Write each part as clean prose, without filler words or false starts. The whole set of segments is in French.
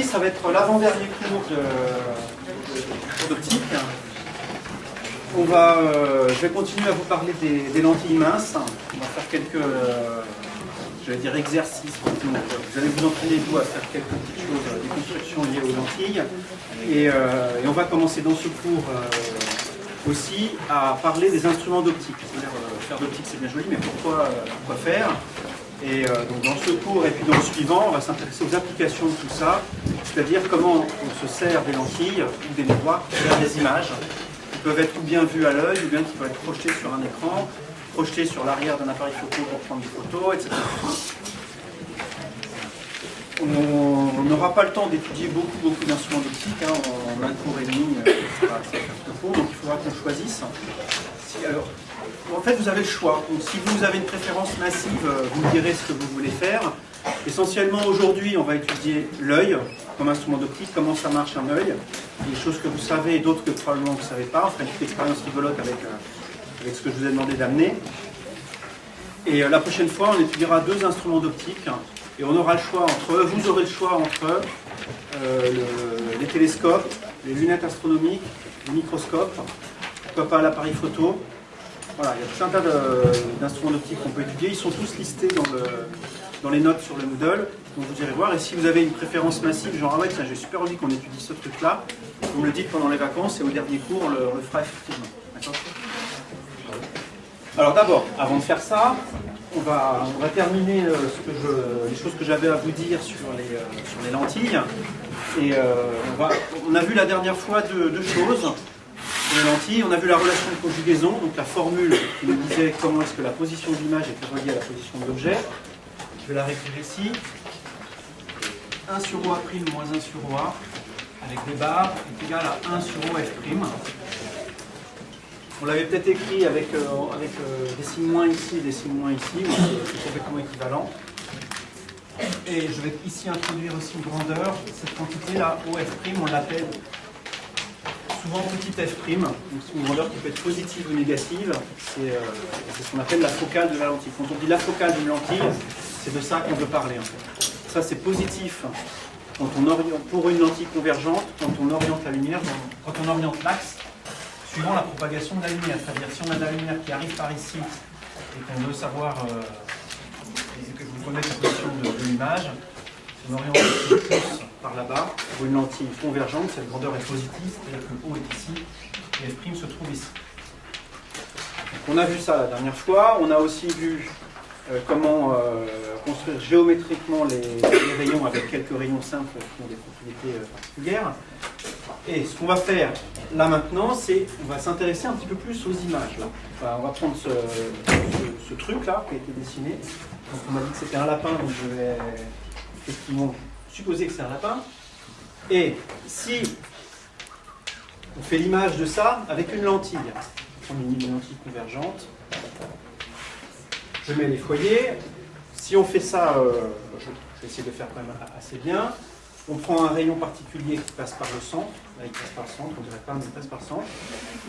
ça va être l'avant-dernier cours d'optique. Je vais continuer à vous parler des lentilles minces. On va faire quelques exercices. Vous allez vous entraîner, vous, à faire quelques petites choses, des constructions liées aux lentilles. Et on va commencer dans ce cours aussi à parler des instruments d'optique. C'est-à-dire, faire d'optique, c'est bien joli, mais pourquoi faire? Et donc dans ce cours et puis dans le suivant, on va s'intéresser aux applications de tout ça, c'est-à-dire comment on se sert des lentilles ou des miroirs pour faire des images qui peuvent être ou bien vues à l'œil, ou bien qui peuvent être projetées sur un écran, projetées sur l'arrière d'un appareil photo pour prendre des photos, etc. On n'aura pas le temps d'étudier beaucoup d'instruments d'optique, hein, en un cours et demi, ça va faire trop court, donc il faudra qu'on choisisse. Alors, en fait, vous avez le choix. Donc, si vous avez une préférence massive, vous me direz ce que vous voulez faire. Essentiellement, aujourd'hui, on va étudier l'œil comme instrument d'optique, comment ça marche un œil. Des choses que vous savez et d'autres que probablement vous ne savez pas. On fera une petite expérience rigolote avec ce que je vous ai demandé d'amener. Et la prochaine fois, on étudiera deux instruments d'optique. Et on aura le choix vous aurez le choix entre les télescopes, les lunettes astronomiques, les microscopes, pourquoi pas l'appareil photo. Voilà, il y a tout un tas d'instruments d'optique qu'on peut étudier. Ils sont tous listés dans les notes sur le Moodle. Donc vous irez voir. Et si vous avez une préférence massive, genre ah ouais, tiens, j'ai super envie qu'on étudie ce truc-là, vous me le dites pendant les vacances et au dernier cours, on le fera effectivement. D'accord ? Alors d'abord, avant de faire ça, on va terminer les choses que j'avais à vous dire sur les lentilles. Et on a vu la dernière fois deux choses. Les lentilles, on a vu la relation de conjugaison, donc la formule qui nous disait comment est-ce que la position de l'image était reliée à la position de l'objet. Je vais la réécrire ici. 1 sur OA' moins 1 sur OA, avec des barres, est égal à 1 sur OF'. On l'avait peut-être écrit avec des signes moins ici et des signes moins ici, mais c'est complètement équivalent. Et je vais ici introduire aussi une grandeur. Cette quantité-là, OF', on l'appelle souvent petit f', donc c'est une grandeur qui peut être positive ou négative, c'est ce qu'on appelle la focale de la lentille. Quand on dit la focale d'une lentille, c'est de ça qu'on veut parler en fait. Ça c'est positif quand on oriente, pour une lentille convergente, quand on oriente la lumière, quand on oriente l'axe, suivant la propagation de la lumière. C'est-à-dire si on a de la lumière qui arrive par ici et qu'on veut savoir, et que je vous connais la position de l'image, on oriente plus par là-bas, pour une lentille convergente, cette grandeur est positive, c'est-à-dire que le O est ici, et F' se trouve ici. Donc on a vu ça la dernière fois, on a aussi vu comment construire géométriquement les rayons avec quelques rayons simples qui ont des propriétés particulières. Et ce qu'on va faire là maintenant, c'est on va s'intéresser un petit peu plus aux images. Là. Enfin, on va prendre ce truc-là qui a été dessiné. Donc on m'a dit que c'était un lapin, donc je vais effectivement supposer que c'est un lapin. Et si on fait l'image de ça avec une lentille, on prend une lentille convergente, je mets les foyers. Si on fait ça, je vais essayer de faire quand même assez bien. On prend un rayon particulier qui passe par le centre. Là, il passe par le centre, on dirait pas, mais il passe par le centre.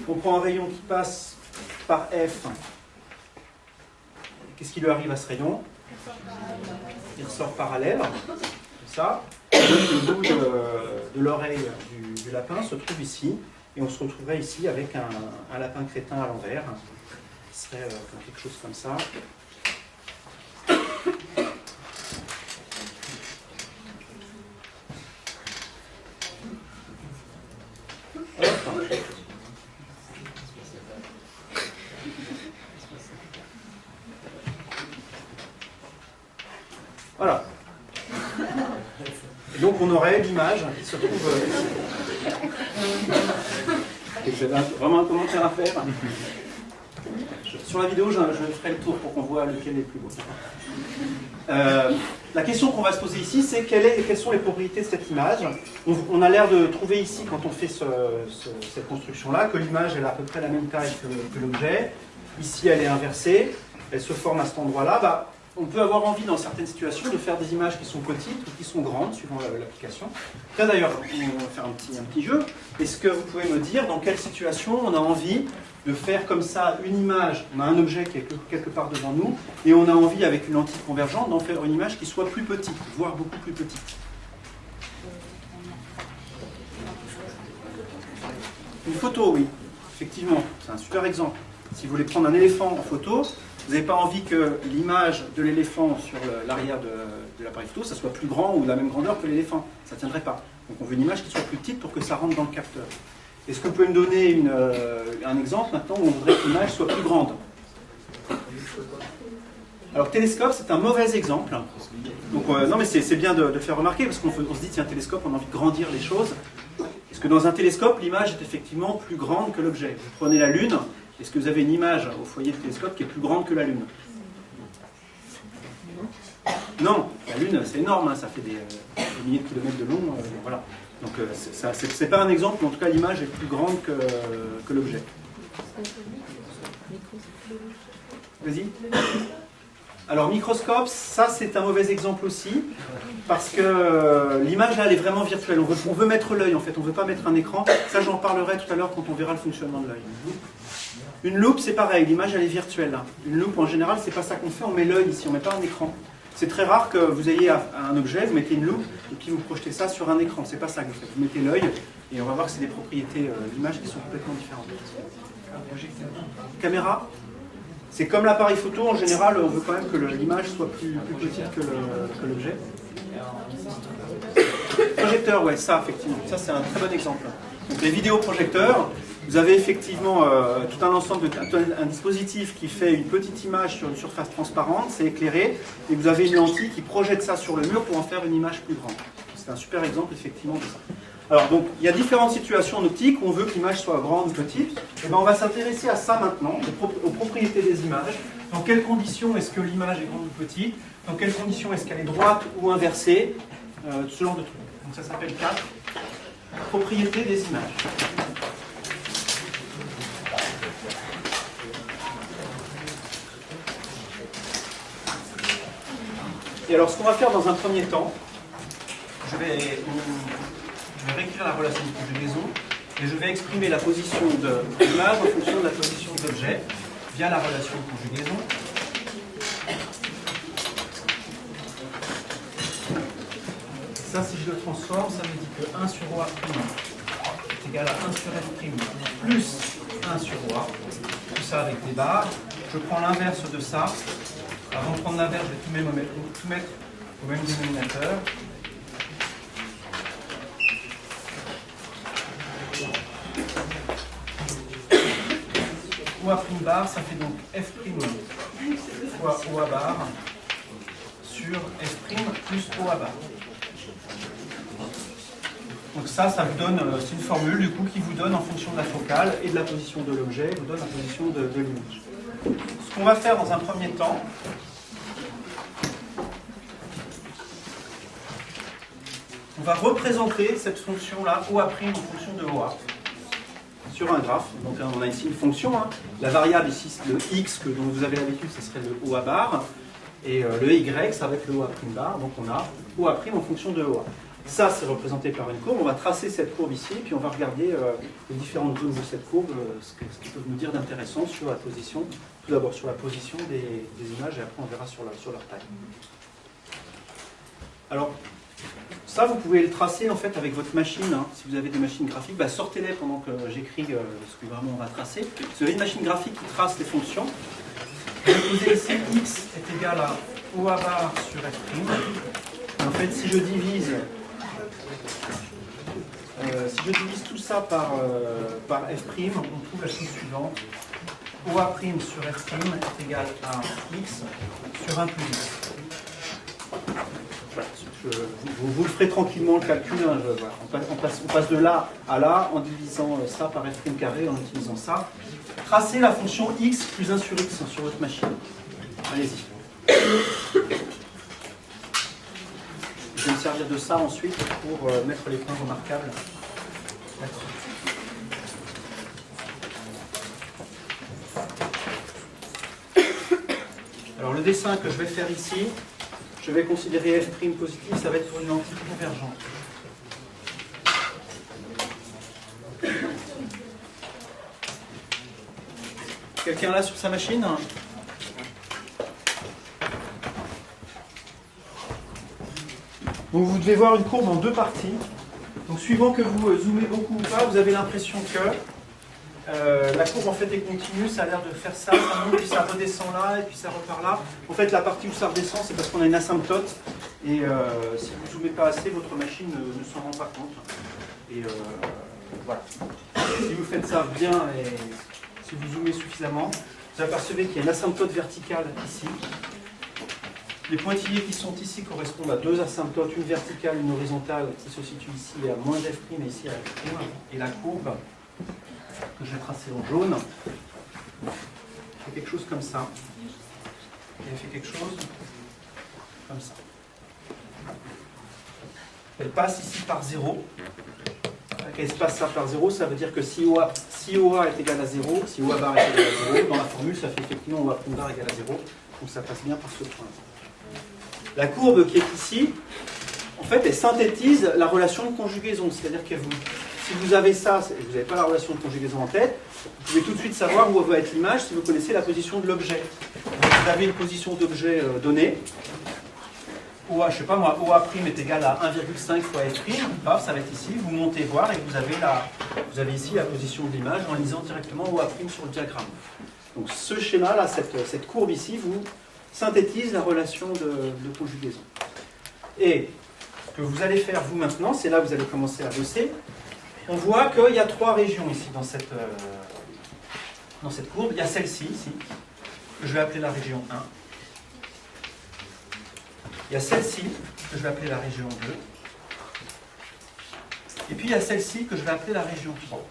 On prend un rayon qui passe par F. Qu'est-ce qui lui arrive à ce rayon? Il ressort parallèle, comme ça. Le bout de l'oreille du lapin se trouve ici. Et on se retrouverait ici avec un lapin crétin à l'envers. Ce serait quelque chose comme ça. Voilà. Et donc on aurait l'image qui se trouve ici. Vous avez vraiment un commentaire à faire. Sur la vidéo, je ferai le tour pour qu'on voit lequel est le plus beau. La question qu'on va se poser ici, c'est quelles sont les propriétés de cette image. On a l'air de trouver ici, quand on fait cette construction-là, que l'image elle a à peu près la même taille que l'objet. Ici, elle est inversée, elle se forme à cet endroit-là. On peut avoir envie, dans certaines situations, de faire des images qui sont petites ou qui sont grandes, suivant l'application. Là, d'ailleurs, on va faire un petit jeu. Est-ce que vous pouvez me dire dans quelle situation on a envie de faire comme ça une image? On a un objet qui est quelque part devant nous, et on a envie, avec une lentille convergente, d'en faire une image qui soit plus petite, voire beaucoup plus petite. Une photo, oui, effectivement, c'est un super exemple. Si vous voulez prendre un éléphant en photo, vous n'avez pas envie que l'image de l'éléphant sur l'arrière de l'appareil photo, ça soit plus grand ou de la même grandeur que l'éléphant. Ça ne tiendrait pas. Donc on veut une image qui soit plus petite pour que ça rentre dans le capteur. Est-ce que vous pouvez me donner un exemple maintenant où on voudrait que l'image soit plus grande? Alors télescope, c'est un mauvais exemple. Donc non mais c'est bien de le faire remarquer parce qu'on se dit tiens, télescope, on a envie de grandir les choses. Est-ce que dans un télescope, l'image est effectivement plus grande que l'objet? Vous prenez la Lune, est-ce que vous avez une image au foyer du télescope qui est plus grande que la Lune? Non, la Lune c'est énorme, hein, ça fait des milliers de kilomètres de long, voilà. Donc c'est pas un exemple, mais en tout cas l'image est plus grande que l'objet. Vas-y. Alors microscope, ça c'est un mauvais exemple aussi, parce que l'image là elle est vraiment virtuelle. On veut mettre l'œil en fait, on ne veut pas mettre un écran. Ça j'en parlerai tout à l'heure quand on verra le fonctionnement de l'œil. Une loupe c'est pareil, l'image elle est virtuelle là. Une loupe en général c'est pas ça qu'on fait, on met l'œil ici, on met pas un écran. C'est très rare que vous ayez un objet, vous mettez une loupe et puis vous projetez ça sur un écran. C'est pas ça que vous faites. Vous mettez l'œil et on va voir que c'est des propriétés d'image qui sont complètement différentes. Caméra. C'est comme l'appareil photo, en général, on veut quand même que l'image soit plus petite que l'objet. Projecteur, ouais, ça, effectivement. Ça, c'est un très bon exemple. Donc, les vidéoprojecteurs, vous avez effectivement tout un ensemble, un dispositif qui fait une petite image sur une surface transparente, c'est éclairé, et vous avez une lentille qui projette ça sur le mur pour en faire une image plus grande. C'est un super exemple, effectivement, de ça. Alors, donc, il y a différentes situations en optique où on veut que l'image soit grande ou petite. Et ben, on va s'intéresser à ça maintenant, aux propriétés des images. Dans quelles conditions est-ce que l'image est grande ou petite? Dans quelles conditions est-ce qu'elle est droite ou inversée? Ce genre de trucs. Donc, ça s'appelle 4 propriétés des images. Et alors, ce qu'on va faire dans un premier temps, je vais réécrire la relation de conjugaison et je vais exprimer la position de l'image en fonction de la position de l'objet via la relation de conjugaison. Ça, si je le transforme, ça me dit que 1 sur OA' est égal à 1 sur F' plus 1 sur OA. Tout ça avec des barres. Je prends l'inverse de ça. Avant de prendre l'inverse, je vais tout mettre au même dénominateur. OA' bar, ça fait donc F' fois OA bar sur F' plus OA bar. Donc ça vous donne, c'est une formule du coup qui vous donne en fonction de la focale et de la position de l'objet, vous donne la position de l'image. Ce qu'on va faire dans un premier temps, on va représenter cette fonction-là, OA' en fonction de OA, sur un graphe. Donc on a ici une fonction, hein. La variable ici, le x dont vous avez l'habitude, ce serait le OA bar, et le y, ça va être le OA' bar, donc on a OA' en fonction de OA. Ça, c'est représenté par une courbe. On va tracer cette courbe ici, puis on va regarder les différentes zones de cette courbe, ce qu'ils peuvent nous dire d'intéressant sur la position. Tout d'abord sur la position des images, et après on verra sur leur taille. Alors, ça, vous pouvez le tracer en fait avec votre machine. Hein. Si vous avez des machines graphiques, bah, sortez-les pendant que j'écris ce que vraiment on va tracer. Si vous avez une machine graphique qui trace les fonctions, vous poser ici x est égal à OA bar sur F'. En fait, si je divise tout ça par F', on trouve la chose suivante. OA' sur F' est égal à x sur 1 plus x. Voilà, vous le ferez tranquillement le calcul. Hein, voilà. On passe de là à là en divisant ça par F' carré, en utilisant ça. Tracez la fonction x plus 1 sur x sur votre machine. Allez-y. Je vais me servir de ça ensuite pour mettre les points remarquables là-dessus. Alors le dessin que je vais faire ici, je vais considérer F' positif, ça va être pour une lentille convergente. Quelqu'un là sur sa machine ? Donc vous devez voir une courbe en deux parties. Donc suivant que vous zoomez beaucoup ou pas, vous avez l'impression que La courbe en fait est continue, ça a l'air de faire ça, ça monte, puis ça redescend là, et puis ça repart là. En fait, la partie où ça redescend, c'est parce qu'on a une asymptote, et si vous ne zoomez pas assez, votre machine ne s'en rend pas compte. Et voilà. Si vous faites ça bien, et si vous zoomez suffisamment, vous apercevez qu'il y a une asymptote verticale ici. Les pointillés qui sont ici correspondent à deux asymptotes, une verticale, une horizontale, qui se situe ici à moins f' et ici à f'. Et la courbe, que je vais tracer en jaune, fait quelque chose comme ça. Et elle fait quelque chose comme ça. Elle passe ici par 0. Qu'elle se passe ça par 0, ça veut dire que si OA est égal à 0, si OA bar est égal à 0, dans la formule, ça fait effectivement OA prime bar égal à 0. Donc ça passe bien par ce point. La courbe qui est ici, en fait, elle synthétise la relation de conjugaison. C'est-à-dire que si vous avez ça, et vous n'avez pas la relation de conjugaison en tête, vous pouvez tout de suite savoir où va être l'image si vous connaissez la position de l'objet. Vous avez une position d'objet donnée. OA, je ne sais pas moi, OA' est égal à 1,5 fois F', paf, ça va être ici, vous montez voir et vous avez ici la position de l'image en lisant directement OA' sur le diagramme. Donc ce schéma-là, cette courbe ici, vous synthétise la relation de conjugaison. Et ce que vous allez faire vous maintenant, c'est là que vous allez commencer à bosser. On voit qu'il y a trois régions ici dans cette courbe. Il y a celle-ci, ici, que je vais appeler la région 1. Il y a celle-ci, que je vais appeler la région 2. Et puis il y a celle-ci, que je vais appeler la région 3.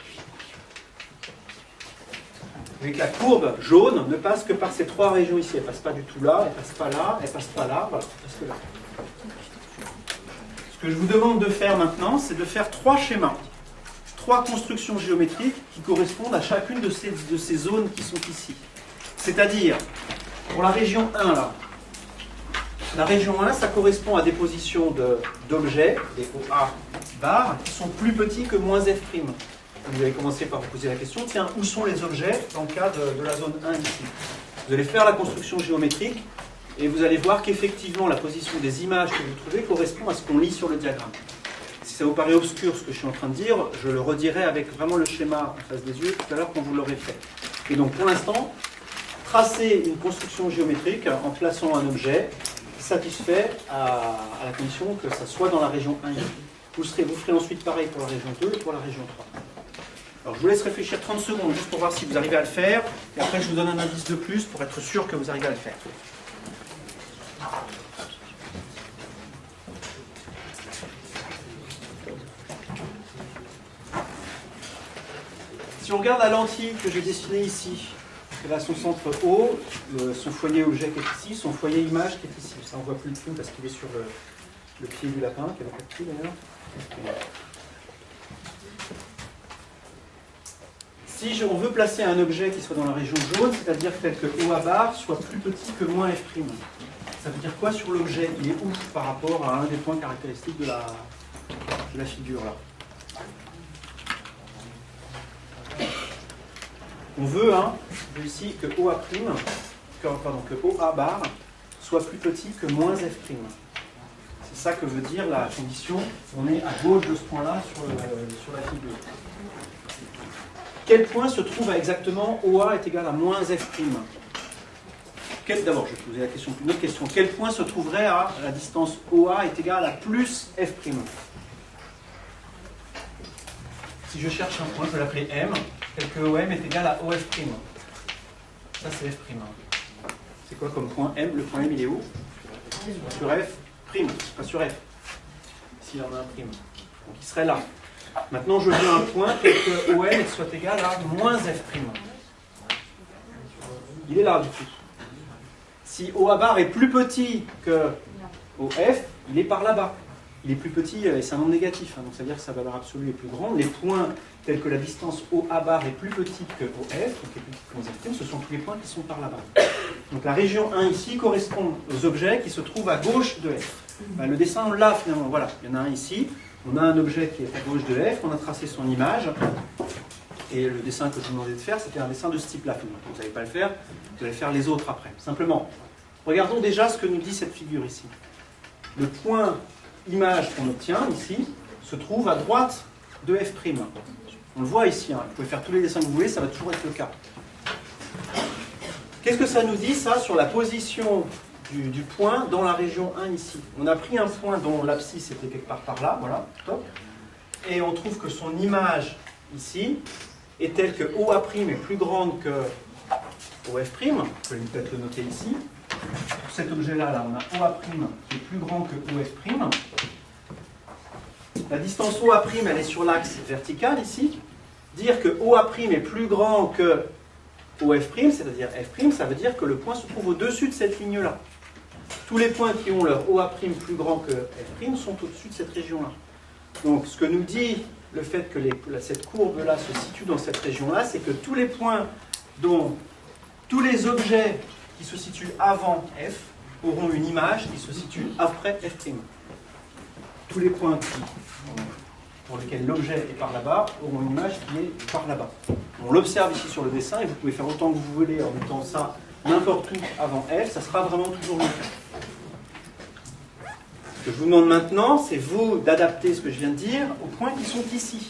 Vous voyez que la courbe jaune ne passe que par ces trois régions ici. Elle ne passe pas du tout là, elle ne passe pas là, elle ne passe pas là, voilà, elle passe que là. Ce que je vous demande de faire maintenant, c'est de faire trois schémas, trois constructions géométriques qui correspondent à chacune de ces zones qui sont ici. C'est-à-dire, pour la région 1, là, la région 1, ça correspond à des positions d'objets, des OA bar, qui sont plus petits que moins f'. Vous allez commencer par vous poser la question, tiens, où sont les objets dans le cas de la zone 1 ici? Vous allez faire la construction géométrique et vous allez voir qu'effectivement la position des images que vous trouvez correspond à ce qu'on lit sur le diagramme. Si ça vous paraît obscur ce que je suis en train de dire, je le redirai avec vraiment le schéma en face des yeux tout à l'heure quand vous l'aurez fait. Et donc pour l'instant, tracez une construction géométrique en plaçant un objet satisfait à la condition que ça soit dans la région 1 ici. Vous ferez ensuite pareil pour la région 2 et pour la région 3. Alors je vous laisse réfléchir 30 secondes juste pour voir si vous arrivez à le faire. Et après je vous donne un indice de plus pour être sûr que vous arrivez à le faire. Si on regarde la lentille que j'ai dessinée ici, elle a son centre O, son foyer objet qui est ici, son foyer image qui est ici. Ça on voit plus le film parce qu'il est sur le pied du lapin, qui est pas petit d'ailleurs. Si on veut placer un objet qui soit dans la région jaune, c'est-à-dire tel que OA bar soit plus petit que moins f', ça veut dire quoi sur l'objet? Il est où par rapport à un des points caractéristiques de la figure là? On veut ici que OA', que OA bar soit plus petit que moins f'. C'est ça que veut dire la condition. On est à gauche de ce point-là sur la figure. Quel point se trouve à exactement OA est égal à moins f'? D'abord, je vais poser une autre question. Quel point se trouverait à la distance OA est égale à plus f'? Si je cherche un point, je vais l'appeler M, tel que OM est égal à OF'. Ça, c'est f'. C'est quoi comme point M? Le point M, il est où? Sur f', pas sur f. S'il y en a un prime. Donc, il serait là. Maintenant, je veux un point tel que OM soit égal à moins f'. Il est là, du coup. Si OA bar est plus petit que OF, il est par là-bas. Il est plus petit, et c'est un nombre négatif, donc ça veut dire que sa valeur absolue est plus grande. Les points tels que la distance OA bar est plus petite que OF, donc est plus petite que moins f', ce sont tous les points qui sont par là-bas. Donc la région 1 ici correspond aux objets qui se trouvent à gauche de F. Ben, le dessin, on l'a finalement, voilà, il y en a un ici. On a un objet qui est à gauche de F, on a tracé son image, et le dessin que je vous demandais de faire, c'était un dessin de ce type-là. Vous n'allez pas le faire, vous allez faire les autres après. Simplement, regardons déjà ce que nous dit cette figure ici. Le point image qu'on obtient ici se trouve à droite de F'. On le voit ici, hein. Vous pouvez faire tous les dessins que vous voulez, ça va toujours être le cas. Qu'est-ce que ça nous dit, ça, sur la position du point dans la région 1 ici? On a pris un point dont l'abscisse était quelque part par là, voilà, top. Et on trouve que son image ici est telle que OA' est plus grande que OF'. Vous pouvez peut-être le noter ici. Pour cet objet-là, là, on a OA' qui est plus grand que OF'. La distance OA', elle est sur l'axe vertical ici. Dire que OA' est plus grand que OF', c'est-à-dire F', ça veut dire que le point se trouve au-dessus de cette ligne-là. Tous les points qui ont leur OA' plus grand que F' sont au-dessus de cette région-là. Donc, ce que nous dit le fait que cette courbe-là se situe dans cette région-là, c'est que tous les points dont tous les objets qui se situent avant F auront une image qui se situe après F'. Tous les points pour lesquels l'objet est par là-bas auront une image qui est par là-bas. On l'observe ici sur le dessin et vous pouvez faire autant que vous voulez en mettant ça n'importe où avant F, ça sera vraiment toujours le cas. Ce que je vous demande maintenant, c'est vous d'adapter ce que je viens de dire aux points qui sont ici.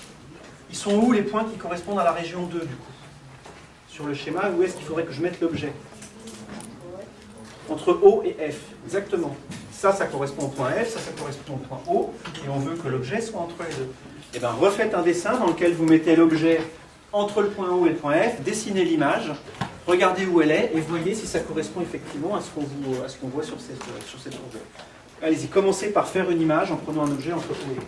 Ils sont où les points qui correspondent à la région 2 du coup? Sur le schéma, où est-ce qu'il faudrait que je mette l'objet? Entre O et F, exactement. Ça correspond au point F, ça correspond au point O, et on veut que l'objet soit entre les deux. Et bien, refaites un dessin dans lequel vous mettez l'objet entre le point O et le point F, dessinez l'image, regardez où elle est, et voyez si ça correspond effectivement à ce qu'on voit sur cette courbe. Allez-y, commencez par faire une image en prenant un objet entre O et F.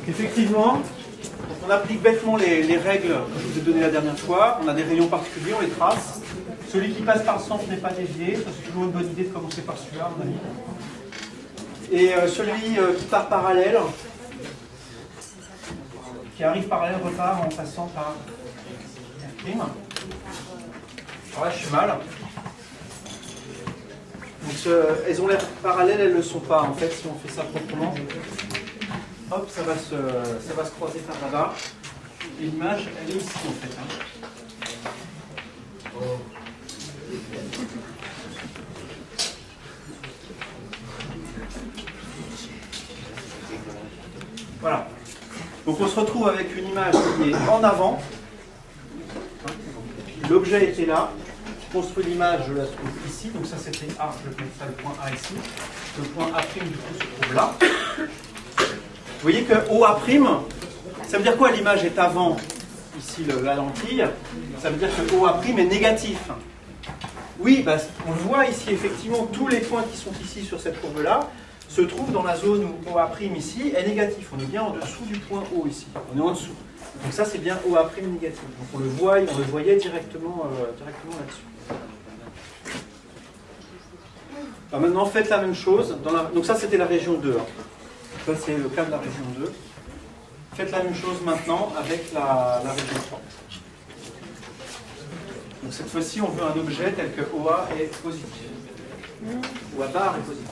Effectivement, on applique bêtement les règles que je vous ai données la dernière fois. On a des rayons particuliers, on les trace. Celui qui passe par le centre n'est pas dévié. Ça, c'est toujours une bonne idée de commencer par celui-là, à mon avis. Et celui qui part parallèle, qui arrive parallèle, repart en passant par F'. Alors là, je suis mal. Donc, elles ont l'air parallèles, elles ne le sont pas. En fait, si on fait ça proprement, hop, ça va se croiser par là-bas. Et l'image, elle est ici, en fait. Voilà. Donc on se retrouve avec une image qui est en avant. L'objet était là. Je construis l'image, je la trouve ici. Donc ça c'était A, je vais mettre ça le point A ici. Le point A' du coup se trouve là. Vous voyez que OA', ça veut dire quoi? L'image est avant, ici la lentille. Ça veut dire que OA' est négatif. Oui, bah, on le voit ici, effectivement, tous les points qui sont ici sur cette courbe-là se trouvent dans la zone où OA' ici est négatif. On est bien en dessous du point O ici. On est en dessous. Donc ça, c'est bien OA' négatif. Donc on le voyait directement là-dessus. Alors maintenant, faites la même chose. Donc ça, c'était la région 2. Ça, c'est le cas de la région 2. Faites la même chose maintenant avec la région 3. Donc cette fois-ci, on veut un objet tel que OA est positif. OA bar est positif.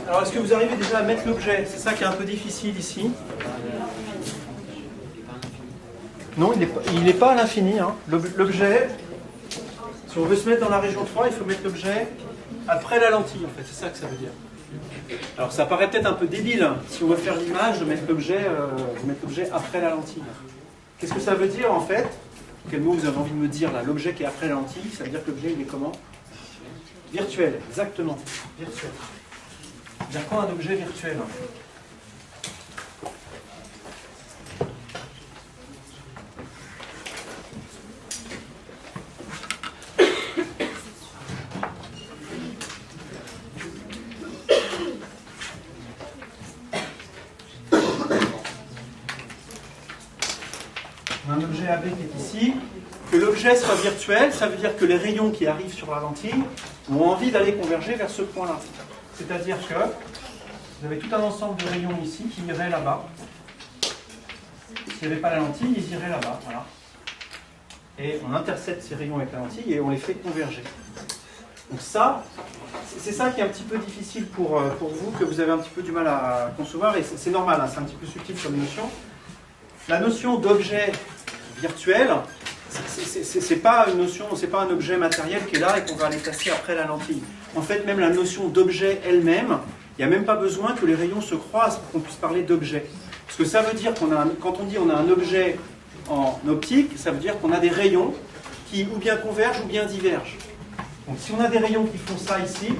Alors, est-ce que vous arrivez déjà à mettre l'objet? C'est ça qui est un peu difficile ici. Non, il n'est pas à l'infini. Hein. L'objet, si on veut se mettre dans la région 3, il faut mettre l'objet après la lentille, en fait. C'est ça que ça veut dire. Alors, ça paraît peut-être un peu débile, hein, si on veut faire l'image, de mettre l'objet après la lentille. Qu'est-ce que ça veut dire, en fait? Quel mot vous avez envie de me dire, là? L'objet qui est après la lentille, ça veut dire que l'objet, il est comment? Virtuel, exactement. Virtuel. C'est-à-dire quoi un objet virtuel? l'objet AB qui est ici, que l'objet soit virtuel, ça veut dire que les rayons qui arrivent sur la lentille ont envie d'aller converger vers ce point-là. C'est-à-dire que vous avez tout un ensemble de rayons ici qui iraient là-bas. S'il n'y avait pas la lentille, ils iraient là-bas. Voilà. Et on intercepte ces rayons avec la lentille et on les fait converger. Donc ça, c'est ça qui est un petit peu difficile pour vous, que vous avez un petit peu du mal à concevoir, et c'est normal, hein, c'est un petit peu subtil comme notion. La notion d'objet virtuel, c'est pas une notion, c'est pas un objet matériel qui est là et qu'on va aller placer après la lentille. En fait, même la notion d'objet elle-même, il n'y a même pas besoin que les rayons se croisent pour qu'on puisse parler d'objet. Parce que ça veut dire quand on dit on a un objet en optique, ça veut dire qu'on a des rayons qui ou bien convergent ou bien divergent. Donc si on a des rayons qui font ça ici,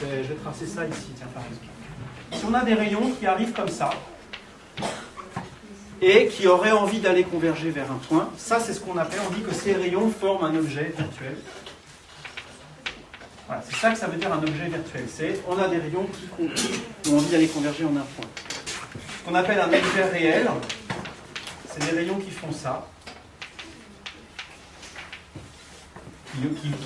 je vais tracer ça ici, tiens, par exemple. Si on a des rayons qui arrivent comme ça, et qui auraient envie d'aller converger vers un point, ça c'est ce qu'on appelle, on dit que ces rayons forment un objet virtuel. Voilà, c'est ça que ça veut dire un objet virtuel. C'est on a des rayons qui ont envie d'aller converger en un point. Ce qu'on appelle un objet réel, c'est des rayons qui font ça,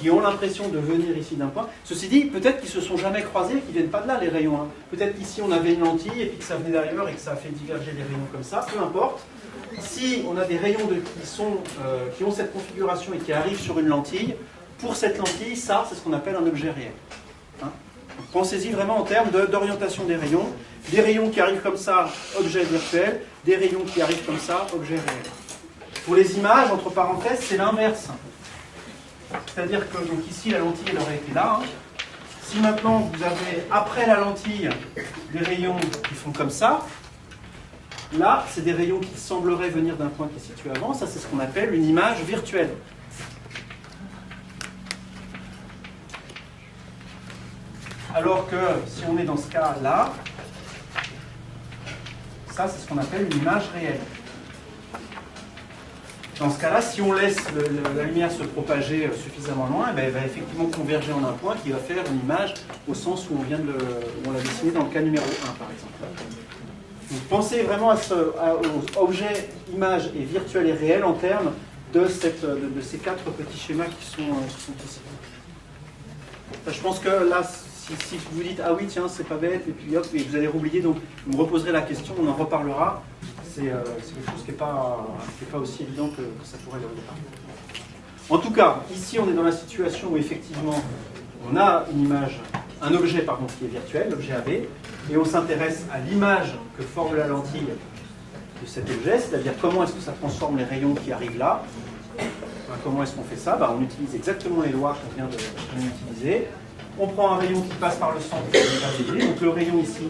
qui ont l'impression de venir ici d'un point. Ceci dit, peut-être qu'ils ne se sont jamais croisés et qu'ils ne viennent pas de là, les rayons. Hein. Peut-être qu'ici on avait une lentille et puis que ça venait d'ailleurs et que ça a fait diverger les rayons comme ça, peu importe. Si on a des rayons qui ont cette configuration et qui arrivent sur une lentille, pour cette lentille, ça, c'est ce qu'on appelle un objet réel. Hein. Pensez-y vraiment en termes d'orientation des rayons. Des rayons qui arrivent comme ça, objet virtuel. Des rayons qui arrivent comme ça, objet réel. Pour les images, entre parenthèses, c'est l'inverse. C'est-à-dire que donc ici, la lentille, elle aurait été là. Hein. Si maintenant, vous avez, après la lentille, des rayons qui font comme ça, là, c'est des rayons qui sembleraient venir d'un point qui est situé avant. Ça, c'est ce qu'on appelle une image virtuelle. Alors que si on est dans ce cas-là, ça, c'est ce qu'on appelle une image réelle. Dans ce cas-là, si on laisse la lumière se propager suffisamment loin, eh bien, elle va effectivement converger en un point qui va faire une image au sens où on l'a dessiné dans le cas numéro 1, par exemple. Donc, pensez vraiment aux objets, images et virtuels et réels en termes de ces 4 petits schémas qui sont ici. Je pense que là, si vous dites « Ah oui, tiens, c'est pas bête », et puis hop, et vous allez oublier, donc vous me reposerez la question, on en reparlera. C'est quelque chose qui n'est pas aussi évident que ça pourrait le départ. En tout cas, ici, on est dans la situation où effectivement, on a une image, un objet pardon, qui est virtuel, l'objet AB, et on s'intéresse à l'image que forme la lentille de cet objet, c'est-à-dire comment est-ce que ça transforme les rayons qui arrivent là. Comment est-ce qu'on fait ça? On utilise exactement les lois qu'on vient d'utiliser. On prend un rayon qui passe par le centre de la BD, donc le rayon ici.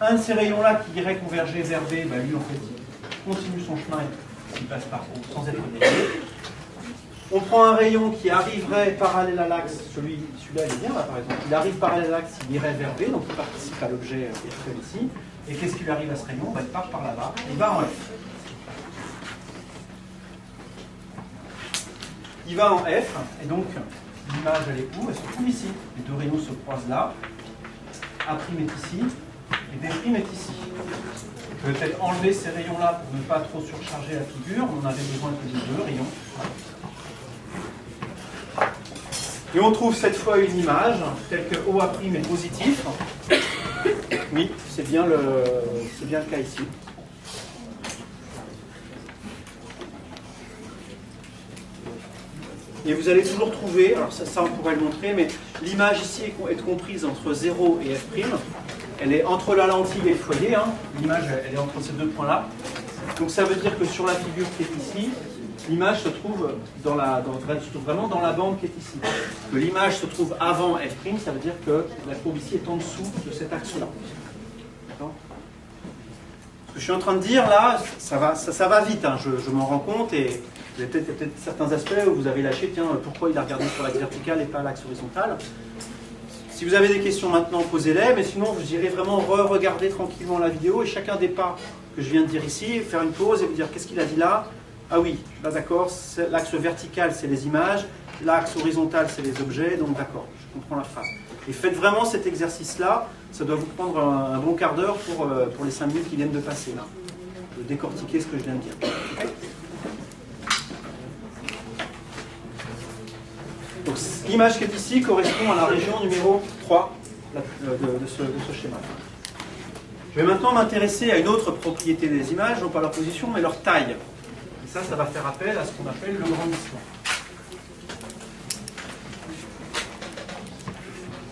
Un de ces rayons-là qui irait converger vers B, lui en fait, il continue son chemin, il passe par O sans être dévié. On prend un rayon qui arriverait parallèle à l'axe, celui-là il est bien là par exemple, il arrive parallèle à l'axe, il irait vers B, donc il participe à l'objet virtuel ici. Et qu'est-ce qui lui arrive à ce rayon? Il part par là-bas, il va en F. Il va en F, et donc l'image elle est où? Elle se trouve ici. Les deux rayons se croisent là. A' est ici. Et B' est ici. On peut peut-être enlever ces rayons-là pour ne pas trop surcharger la figure. On avait besoin que de deux rayons. Et on trouve cette fois une image, telle que OA' est positif. Oui, c'est bien le cas ici. Et vous allez toujours trouver, alors ça on pourrait le montrer, mais l'image ici est comprise entre 0 et F'. Elle est entre la lentille et le foyer, hein. L'image elle est entre ces deux points-là. Donc ça veut dire que sur la figure qui est ici, l'image se trouve vraiment dans la bande qui est ici. Que l'image se trouve avant F', ça veut dire que la courbe ici est en dessous de cet axe-là. D'accord ? Ce que je suis en train de dire là, ça va vite, hein. Je m'en rends compte, et il y a peut-être certains aspects où vous avez lâché, tiens, pourquoi il a regardé sur l'axe vertical et pas l'axe horizontal. Si vous avez des questions maintenant, posez-les, mais sinon vous irez vraiment re-regarder tranquillement la vidéo et chacun des pas que je viens de dire ici, faire une pause et vous dire qu'est-ce qu'il a dit là. Ah oui, là d'accord, l'axe vertical c'est les images, l'axe horizontal c'est les objets, donc d'accord, je comprends la phrase. Et faites vraiment cet exercice-là, ça doit vous prendre un bon quart d'heure pour les 5 minutes qui viennent de passer là, de décortiquer ce que je viens de dire. Okay. l'image qui est ici correspond à la région numéro 3 de ce schéma. Je vais maintenant m'intéresser à une autre propriété des images, non pas leur position, mais leur taille. Et ça va faire appel à ce qu'on appelle le grandissement.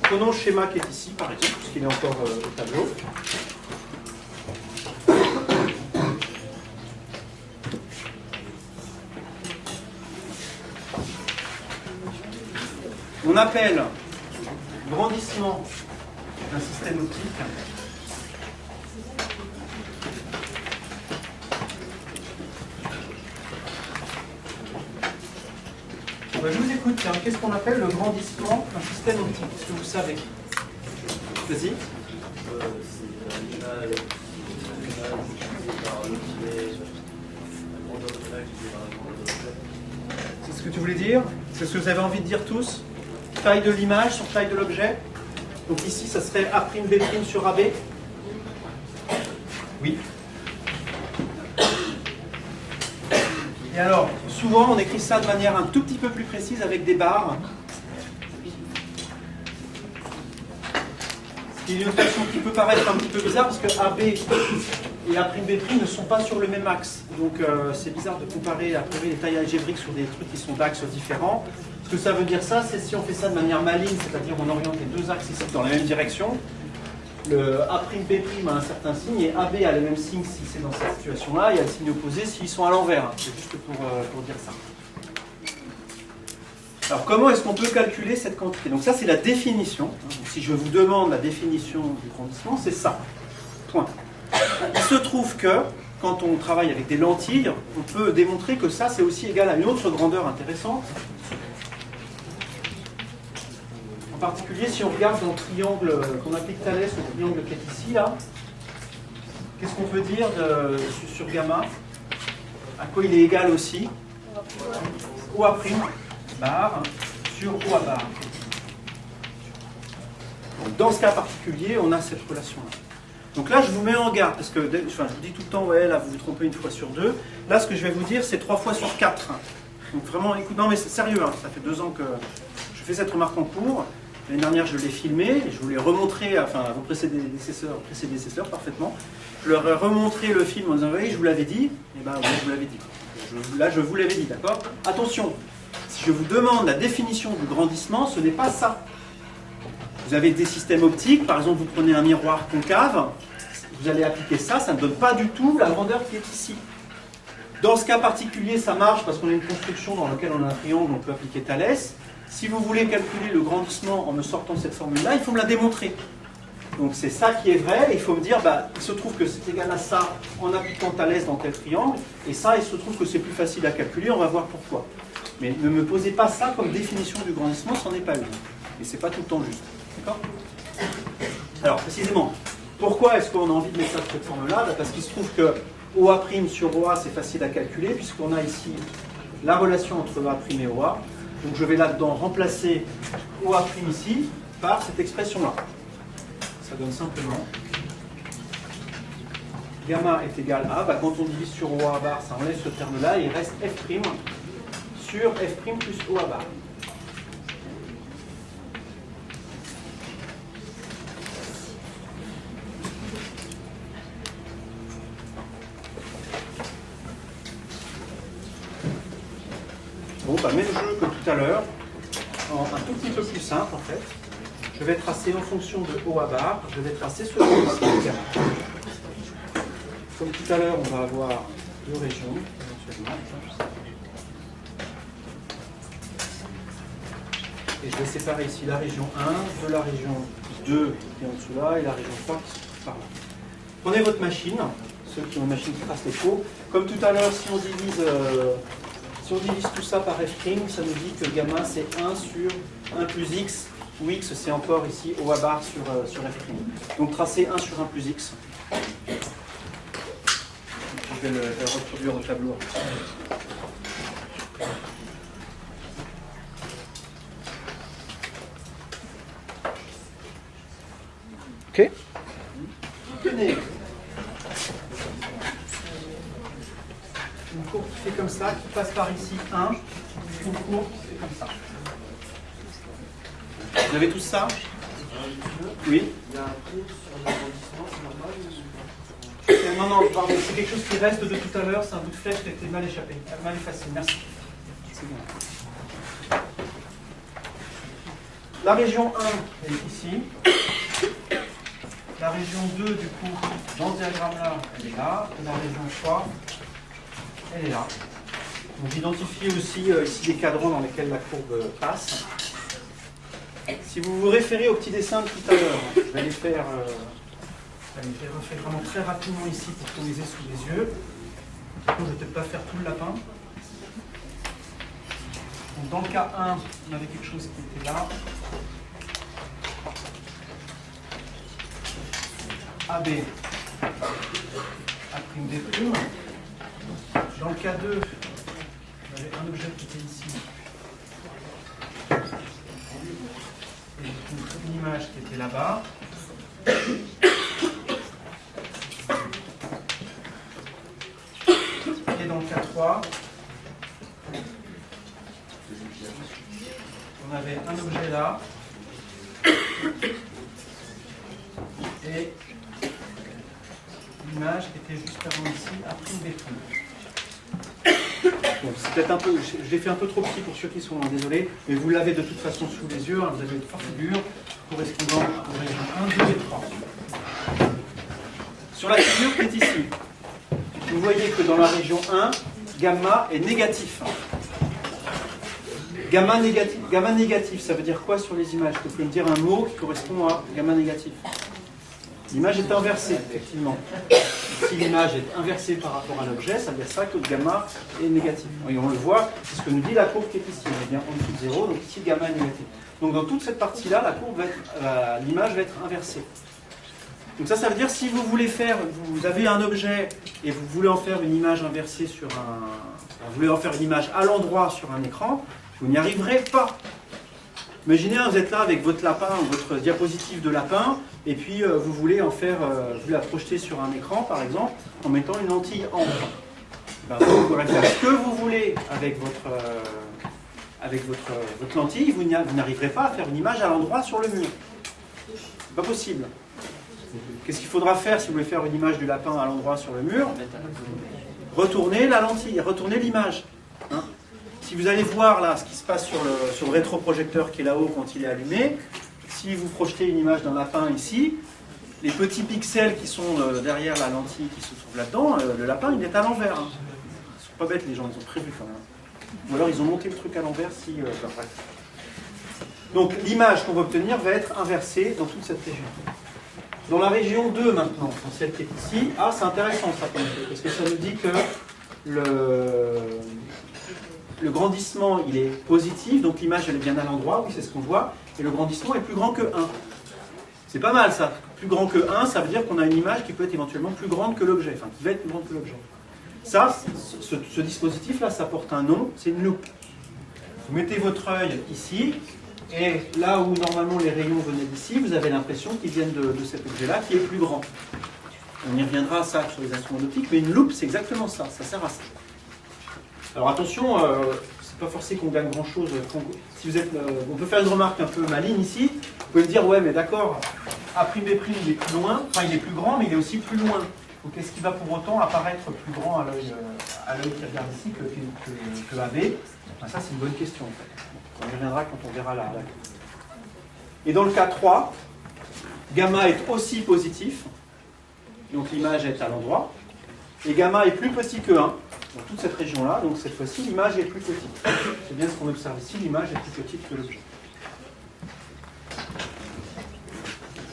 Prenons le schéma qui est ici, par exemple, puisqu'il est encore au tableau. On appelle grandissement d'un système optique je vous écoute, tiens. Qu'est-ce qu'on appelle le grandissement d'un système optique? Est-ce que vous savez? Vas-y. C'est ce que tu voulais dire? C'est ce que vous avez envie de dire tous? Taille de l'image sur taille de l'objet. Donc ici, ça serait A'B' sur AB. Oui. Et alors, souvent, on écrit ça de manière un tout petit peu plus précise avec des barres. C'est une notation qui peut paraître un petit peu bizarre parce que AB et A'B' ne sont pas sur le même axe. Donc c'est bizarre de comparer a priori les tailles algébriques sur des trucs qui sont d'axes différents. Ce que ça veut dire ça, c'est si on fait ça de manière maligne, c'est-à-dire on oriente les deux axes ici dans la même direction, le A'B' a un certain signe et AB a le même signe si c'est dans cette situation-là, il y a le signe opposé s'ils sont à l'envers. C'est juste pour dire ça. Alors comment est-ce qu'on peut calculer cette quantité? Donc ça c'est la définition. Donc, si je vous demande la définition du grandissement, c'est ça. Point. Il se trouve que quand on travaille avec des lentilles, on peut démontrer que ça c'est aussi égal à une autre grandeur intéressante. En particulier si on regarde dans le triangle qu'on applique Thalès, le triangle qui est ici, là, qu'est-ce qu'on peut dire sur gamma? À quoi il est égal aussi? OA' bar sur OA bar. Donc, dans ce cas particulier, on a cette relation-là. Donc là, je vous mets en garde, parce que je vous dis tout le temps, ouais, là, vous vous trompez une fois sur deux. Là, ce que je vais vous dire, c'est 3 fois sur 4. Donc vraiment, écoute, non mais c'est sérieux, hein, ça fait 2 ans que je fais cette remarque en cours. L'année dernière, je l'ai filmé, et je vous l'ai remontré, enfin, à vos prédécesseurs parfaitement. Je leur ai remontré le film en disant, oui, je vous l'avais dit. Et ben, oui, je vous l'avais dit. Là, je vous l'avais dit, d'accord? Attention, si je vous demande la définition du grandissement, ce n'est pas ça. Vous avez des systèmes optiques, par exemple, vous prenez un miroir concave, vous allez appliquer ça, ça ne donne pas du tout la grandeur qui est ici. Dans ce cas particulier, ça marche parce qu'on a une construction dans laquelle on a un triangle, on peut appliquer Thalès. Si vous voulez calculer le grandissement en me sortant cette formule-là, il faut me la démontrer. Donc c'est ça qui est vrai, et il faut me dire, bah, il se trouve que c'est égal à ça en appliquant Thalès dans tel triangle, et ça, il se trouve que c'est plus facile à calculer, on va voir pourquoi. Mais ne me posez pas ça comme définition du grandissement, c'en est pas une. Et c'est pas tout le temps juste. D'accord? Alors, précisément, pourquoi est-ce qu'on a envie de mettre ça de cette forme-là? Bah, parce qu'il se trouve que OA' sur OA, c'est facile à calculer, puisqu'on a ici la relation entre A' et OA. Donc je vais là-dedans remplacer OA' ici par cette expression-là. Ça donne simplement gamma est égal à, bah, quand on divise sur OA bar, ça enlève ce terme-là, et il reste F' sur F' plus OA bar. Bon, bah, même jeu que tout à l'heure, un tout petit peu plus simple en fait. Je vais tracer en fonction de OA bar, je vais tracer ce gamma. Comme tout à l'heure, on va avoir 2 régions, éventuellement. Et je vais séparer ici la région 1 de la région 2 qui est en dessous là, et la région 3 qui se trouve par là. Prenez votre machine, ceux qui ont une machine qui trace les cours. Comme tout à l'heure, si on divise tout ça par F', ça nous dit que gamma c'est 1 sur 1 plus x, où x c'est encore ici OA bar sur F'. Donc tracez 1 sur 1 plus x. Je vais le reproduire au tableau. Ok. Tenez. Une courbe qui fait comme ça, qui passe par ici 1, une courbe qui fait comme ça. Vous avez tous ça? Oui. Il y a un cours sur l'agrandissement, c'est normal? Non, non, pardon, c'est quelque chose qui reste de tout à l'heure, c'est un bout de flèche qui a été mal échappé, mal effacé, merci. C'est bon. La région 1 est ici. La région 2, du coup, dans ce diagramme-là, elle est là. Et la région 3, elle est là. Donc j'identifie aussi ici des cadrans dans lesquels la courbe passe. Si vous vous référez au petit dessin de tout à l'heure, je vais les faire... je vais refaire vraiment très rapidement ici pour qu'on les ait sous les yeux. Je ne vais peut-être pas faire tout le lapin. Donc dans le cas 1, on avait quelque chose qui était là. AB, A'B'. Dans le cas 2, on avait un objet qui était ici. Et une image qui était là-bas. Et dans le cas 3, on avait un objet là. Et l'image qui était juste avant ici, A'B'. Bon, c'est peut-être un peu, je l'ai fait un peu trop petit pour ceux qui sont là, désolé, mais vous l'avez de toute façon sous les yeux, hein, vous avez une forte figure correspondant aux régions 1, 2 et 3. Sur la figure qui est ici, vous voyez que dans la région 1, gamma est négatif. Gamma négatif, ça veut dire quoi sur les images? Vous pouvez me dire un mot qui correspond à gamma négatif. L'image est inversée, effectivement. Si l'image est inversée par rapport à l'objet, ça veut dire ça que le gamma est négatif. Et on le voit, c'est ce que nous dit la courbe qui est ici. On est bien en dessous de 0, donc ici, gamma est négatif. Donc dans toute cette partie-là, la courbe l'image va être inversée. Donc ça veut dire si vous voulez faire, vous avez un objet et vous voulez en faire une image inversée sur un... Vous voulez en faire une image à l'endroit sur un écran, vous n'y arriverez pas. Imaginez, vous êtes là avec votre lapin, votre diapositive de lapin, et puis vous voulez en faire, vous la projeter sur un écran, par exemple, en mettant une lentille ample. Ben, vous pourrez faire ce que vous voulez avec votre lentille, vous n'arriverez pas à faire une image à l'endroit sur le mur. C'est pas possible. Qu'est-ce qu'il faudra faire si vous voulez faire une image du lapin à l'endroit sur le mur? Retournez la lentille, retournez l'image. Hein? Si vous allez voir là ce qui se passe sur le rétroprojecteur qui est là-haut quand il est allumé, si vous projetez une image d'un lapin ici, les petits pixels qui sont derrière la lentille qui se trouvent là-dedans, le lapin il est à l'envers. Hein. Ils sont pas bêtes les gens, ils ont prévu quand même. Ou alors ils ont monté le truc à l'envers si... Donc l'image qu'on va obtenir va être inversée dans toute cette région. Dans la région 2 maintenant, dans celle qui est ici, c'est intéressant ça parce que ça nous dit que le grandissement il est positif, donc l'image elle est bien à l'endroit, oui c'est ce qu'on voit, et le grandissement est plus grand que 1. C'est pas mal ça, plus grand que 1, ça veut dire qu'on a une image qui peut être éventuellement plus grande que l'objet, enfin qui va être plus grande que l'objet. Ça, ce dispositif là, ça porte un nom, c'est une loupe. Vous mettez votre œil ici, et là où normalement les rayons venaient d'ici, vous avez l'impression qu'ils viennent de cet objet-là qui est plus grand. On y reviendra à ça sur les instruments d'optique, mais une loupe c'est exactement ça, ça sert à ça. Alors attention, c'est pas forcé qu'on gagne grand-chose. Si vous êtes, on peut faire une remarque un peu maligne ici. Vous pouvez me dire, ouais, mais d'accord, A'B' il est plus loin, enfin il est plus grand, mais il est aussi plus loin. Donc est-ce qu'il va pour autant apparaître plus grand à l'œil qui regarde ici que AB? Enfin, ça c'est une bonne question en fait. On y reviendra quand on verra la. Et dans le cas 3, gamma est aussi positif, donc l'image est à l'endroit, et gamma est plus petit que 1. Dans toute cette région-là, donc cette fois-ci, l'image est plus petite. C'est bien ce qu'on observe ici, l'image est plus petite que l'objet.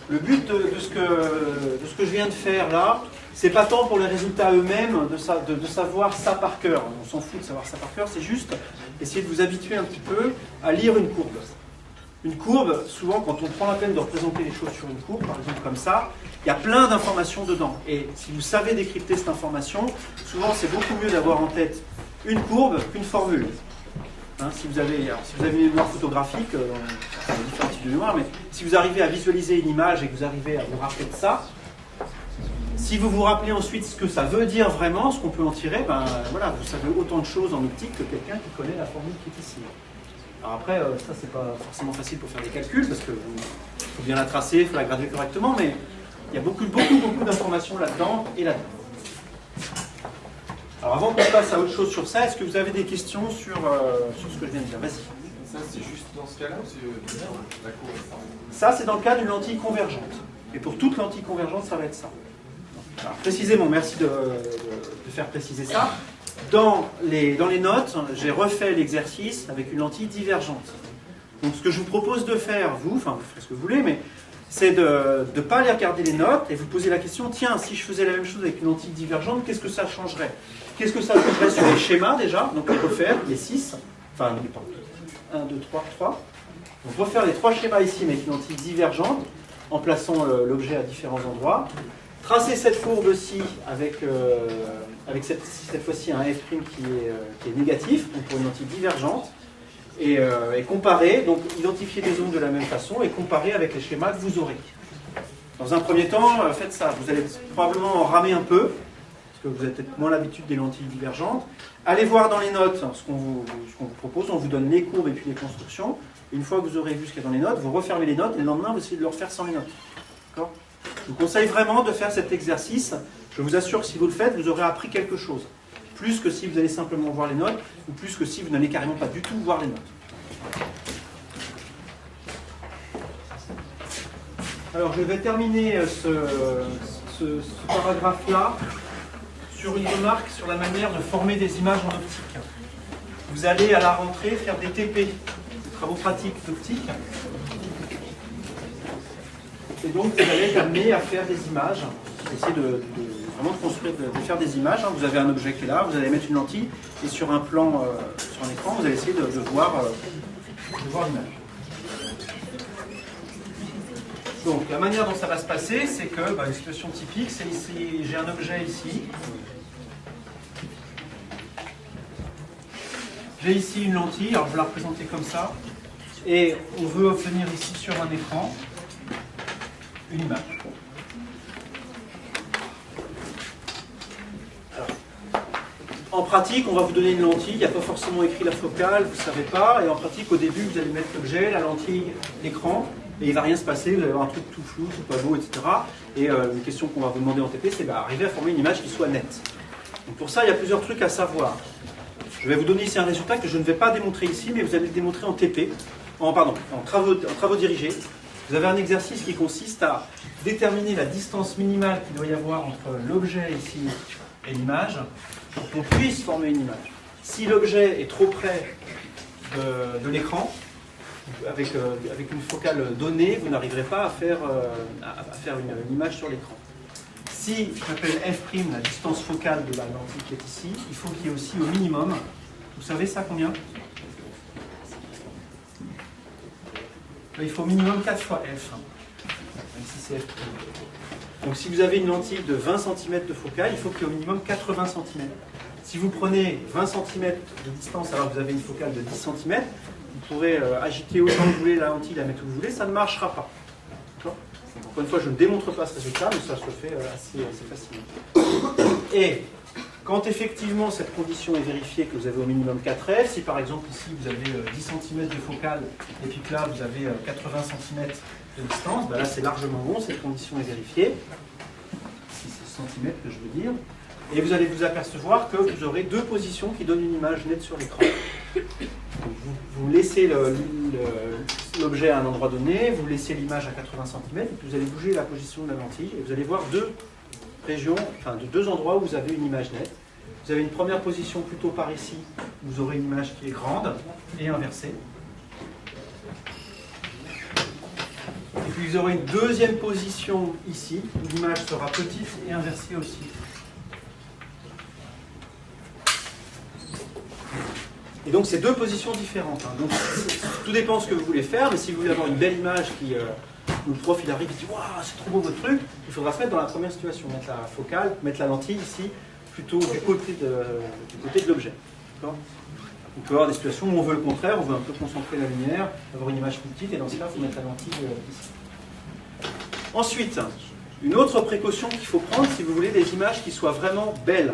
Le but de ce que je viens de faire là, c'est pas tant pour les résultats eux-mêmes de savoir ça par cœur. On s'en fout de savoir ça par cœur, c'est juste essayer de vous habituer un petit peu à lire une courbe. Une courbe, souvent quand on prend la peine de représenter les choses sur une courbe, par exemple comme ça, il y a plein d'informations dedans. Et si vous savez décrypter cette information, souvent c'est beaucoup mieux d'avoir en tête une courbe qu'une formule. Hein, si vous avez une mémoire photographique, c'est différent type de mémoire, mais si vous arrivez à visualiser une image et que vous arrivez à vous rappeler de ça, si vous vous rappelez ensuite ce que ça veut dire vraiment, ce qu'on peut en tirer, ben voilà, vous savez autant de choses en optique que quelqu'un qui connaît la formule qui est ici. Alors après, ça c'est pas forcément facile pour faire des calculs, parce qu'il faut bien la tracer, il faut la graduer correctement, mais il y a beaucoup d'informations là-dedans et là-dedans. Alors avant qu'on passe à autre chose sur ça, est-ce que vous avez des questions sur ce que je viens de dire? Vas-y. Ça, c'est juste dans ce cas-là ou c'est la cour? Ça, c'est dans le cas d'une lentille convergente. Et pour toute lentille convergente, ça va être ça. Alors, précisément, merci de faire préciser ça. Dans les notes, j'ai refait l'exercice avec une lentille divergente. Donc ce que je vous propose de faire, vous ferez ce que vous voulez, mais c'est de ne pas aller regarder les notes et vous poser la question, tiens, si je faisais la même chose avec une lentille divergente, qu'est-ce que ça changerait? Qu'est-ce que ça changerait sur les schémas déjà? Donc les refaire, les 6, enfin, 1, 2, 3. Donc refaire les 3 schémas ici, mais avec une lentille divergente, en plaçant l'objet à différents endroits. Tracer cette courbe-ci avec cette fois-ci un f' qui est négatif, donc pour une lentille divergente, et comparer, donc identifier les zones de la même façon et comparer avec les schémas que vous aurez. Dans un premier temps, faites ça. Vous allez probablement en ramer un peu, parce que vous avez peut-être moins l'habitude des lentilles divergentes. Allez voir dans les notes ce qu'on vous propose. On vous donne les courbes et puis les constructions. Une fois que vous aurez vu ce qu'il y a dans les notes, vous refermez les notes et le lendemain, vous essayez de le refaire sans les notes. D'accord ? Je vous conseille vraiment de faire cet exercice. Je vous assure que si vous le faites, vous aurez appris quelque chose. Plus que si vous allez simplement voir les notes, ou plus que si vous n'allez carrément pas du tout voir les notes. Alors je vais terminer ce paragraphe-là sur une remarque sur la manière de former des images en optique. Vous allez à la rentrée faire des TP, des travaux pratiques d'optique. Et donc vous allez être amené à faire des images, essayer vraiment de construire, de faire des images. Vous avez un objet qui est là, vous allez mettre une lentille, et sur un plan, sur un écran, vous allez essayer de voir l'image. Donc la manière dont ça va se passer, c'est que, une situation typique, c'est ici, j'ai un objet ici. J'ai ici une lentille, alors je vais la représenter comme ça, et on veut obtenir ici sur un écran une image. Alors, en pratique, on va vous donner une lentille, il n'y a pas forcément écrit la focale, vous ne savez pas, et en pratique, au début, vous allez mettre l'objet, la lentille, l'écran, et il ne va rien se passer, vous allez avoir un truc tout flou, tout pas beau, etc. Et une question qu'on va vous demander en TP, c'est arriver à former une image qui soit nette. Donc pour ça, il y a plusieurs trucs à savoir. Je vais vous donner ici un résultat que je ne vais pas démontrer ici, mais vous allez le démontrer en TP, en travaux dirigés. Vous avez un exercice qui consiste à déterminer la distance minimale qu'il doit y avoir entre l'objet ici et l'image pour qu'on puisse former une image. Si l'objet est trop près de l'écran, avec une focale donnée, vous n'arriverez pas à faire une image sur l'écran. Si j'appelle f', la distance focale de la lentille qui est ici, il faut qu'il y ait aussi au minimum, vous savez ça combien? Il faut au minimum 4 fois f, même si c'est f'. Donc si vous avez une lentille de 20 cm de focale, il faut qu'il y ait au minimum 80 cm. Si vous prenez 20 cm de distance alors que vous avez une focale de 10 cm, vous pourrez agiter autant que vous voulez la lentille, la mettre où vous voulez, ça ne marchera pas. Encore une fois, je ne démontre pas ce résultat, mais ça se fait assez facilement. Et quand effectivement cette condition est vérifiée, que vous avez au minimum 4F, si par exemple ici vous avez 10 cm de focale, et puis que là vous avez 80 cm de distance, là c'est largement bon, cette condition est vérifiée. Si c'est cm que je veux dire. Et vous allez vous apercevoir que vous aurez deux positions qui donnent une image nette sur l'écran. Vous laissez l'objet à un endroit donné, vous laissez l'image à 80 cm, et puis vous allez bouger la position de la lentille, et vous allez voir deux régions, deux endroits où vous avez une image nette. Vous avez une première position plutôt par ici, où vous aurez une image qui est grande, et inversée. Et puis vous aurez une deuxième position ici, où l'image sera petite et inversée aussi. Et donc c'est deux positions différentes. Donc tout dépend de ce que vous voulez faire, mais si vous voulez avoir une belle image où le prof il arrive et dit « Waouh, c'est trop beau votre truc », il faudra se mettre dans la première situation, mettre la focale, mettre la lentille ici, plutôt du côté de l'objet. On peut avoir des situations où on veut le contraire, on veut un peu concentrer la lumière, avoir une image plus petite, et dans ce cas, il faut mettre la lentille ici. Ensuite, une autre précaution qu'il faut prendre si vous voulez des images qui soient vraiment belles.